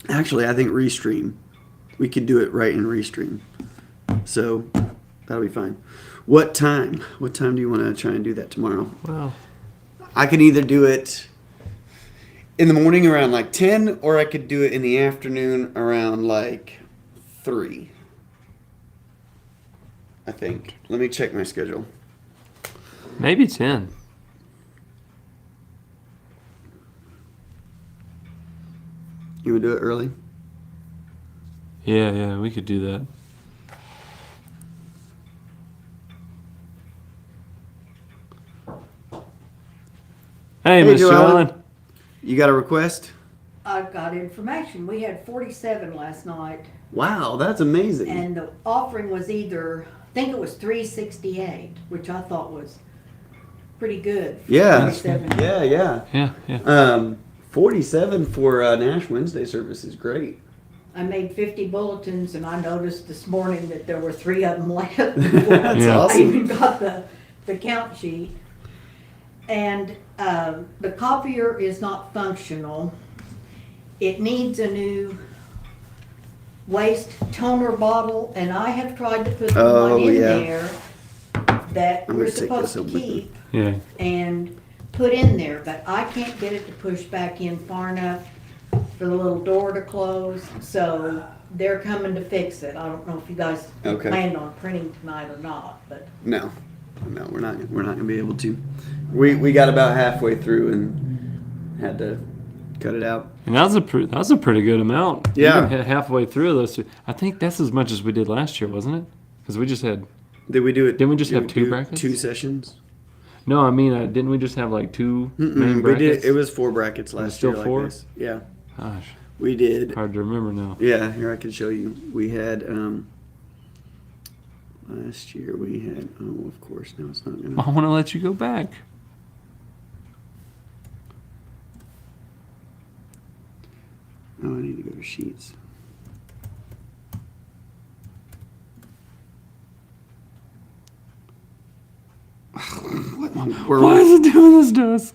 Actually, I think Restream. We could do it right in Restream. So that'll be fine. What time? What time do you want to try and do that tomorrow? Well, I can either do it in the morning around like 10, or I could do it in the afternoon around like 3. I think. Let me check my schedule. maybe 10. You would do it early? Yeah, we could do that. Hey, Miss Joellen. Joellen. You got a request? I've got information. We had 47 last night, Wow, that's amazing. and the offering was I think it was 368, which I thought was pretty good. For Yeah. 47. Yeah. 47 for Nash Wednesday service is great. I made 50 bulletins, and I noticed this morning that there were 3 of them left. That's Yeah. I awesome. even got the count sheet. And the copier is not functional. It needs a new waste toner bottle, and I have tried to put the Oh, one in yeah. there that I'm we're gonna take supposed this to up with me. keep Yeah. and put in there, but I can't get it to push back in far enough for the little door to close, so they're coming to fix it. I don't know if you guys Okay. planned on printing tonight or not, but No, we're not gonna be able to. We got about halfway through and had to cut it out. And that was a pretty good amount. Yeah. Even halfway through those two. I think that's as much as we did last year, wasn't it? Because we just had. Did we do it? Didn't we just did have we 2 do brackets? 2 sessions? No, I mean, didn't we just have like 2 main We brackets? did. It was 4 brackets last still year. 4? Like this. Yeah, Gosh, we did. hard to remember now. Yeah, here I can show you. We had last year we had. Oh, of course. Now it's not gonna. I want to let you go back. Oh, I need to go to sheets. Why is it doing this to us?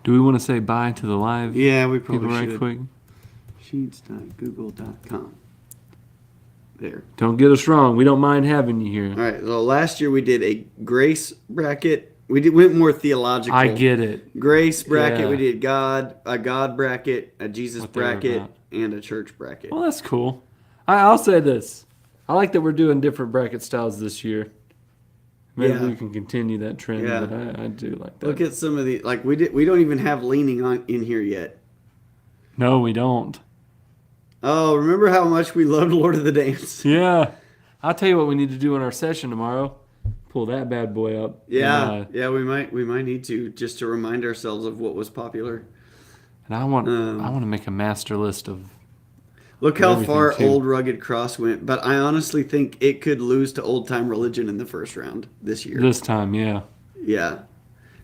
Do we want to say bye to the live Yeah, we people probably right should. quick? Sheets.google.com. There. Don't get us wrong. We don't mind having you here. All right. So last year we did a grace bracket. Went more theological. I get it. Grace bracket. Yeah. We did a God bracket, a Jesus What they were bracket, about. and a church bracket. Well, that's cool. I'll say this. I like that we're doing different bracket styles this year. Maybe Yeah. we can continue that trend, Yeah. but I do like that. Look at some of the we don't even have leaning on in here yet. No, we don't. Oh, remember how much we loved Lord of the Dance? Yeah. I'll tell you what we need to do in our session tomorrow. Pull that bad boy up. Yeah, And, yeah, we might need to just to remind ourselves of what was popular. and I want to make a master list of. Look how everything, far too. Old Rugged Cross went, but I honestly think it could lose to Old Time Religion in the first round this year. This time, yeah. Yeah.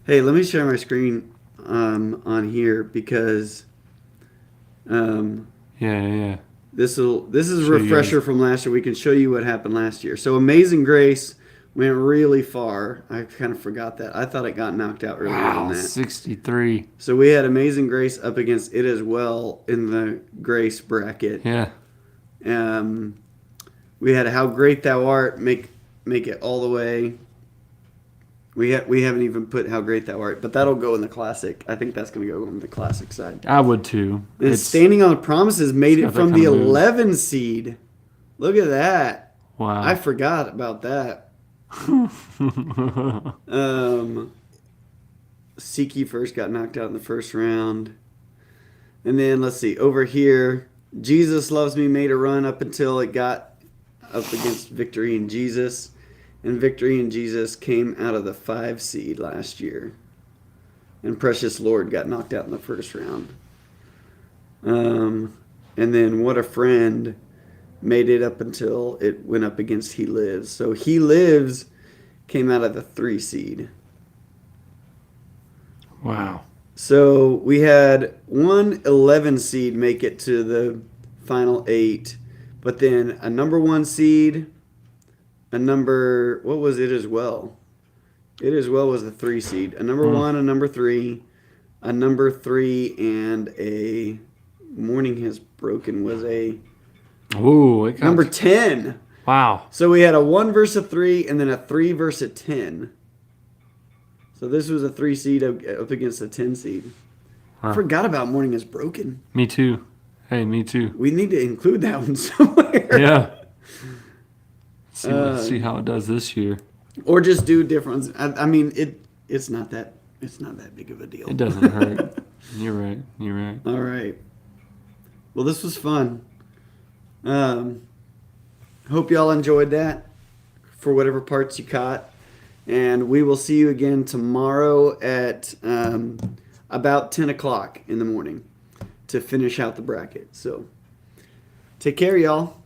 Hey, let me share my screen on here because Yeah. this is a Show you refresher from last year. We can show you what happened last year. So Amazing Grace went really far. I kind of forgot that. I thought it got knocked out earlier Wow, than that. 63. So we had Amazing Grace up against it as well in the Grace bracket. Yeah. We had How Great Thou Art make it all the way. We haven't even put How Great Thou Art, but that'll go in the classic. I think that's going to go on the classic side. I would too. And Standing on the Promises made it got that from the kind of mood. 11 seed. Look at that. Wow. I forgot about that. Seek Ye First got knocked out in the first round. And then, let's see, over here, Jesus Loves Me made a run up until it got up against Victory in Jesus. And Victory in Jesus came out of the 5 seed last year. And Precious Lord got knocked out in the first round. And then What a Friend made it up until it went up against He Lives. So He Lives came out of the 3 seed. Wow. So we had one 11 seed make it to the final 8, but then a number 1 seed, what was it as well? It as well was the 3 seed. A number 1, a number 3, a number 3, and a Morning Has Broken was a Ooh, it got, number 10. wow. So we had a 1 versus a 3, and then a 3 versus a 10. So this was a 3 seed up against a 10 seed. I forgot about Morning Is Broken. Me too. Hey, me too. We need to include that one somewhere. Yeah. See how it does this year. Or just do different ones. I mean, it's not that big of a deal. It doesn't hurt. You're right. All right. Well, this was fun. Hope y'all enjoyed that for whatever parts you caught. And we will see you again tomorrow at about 10 o'clock in the morning to finish out the bracket. So take care, y'all.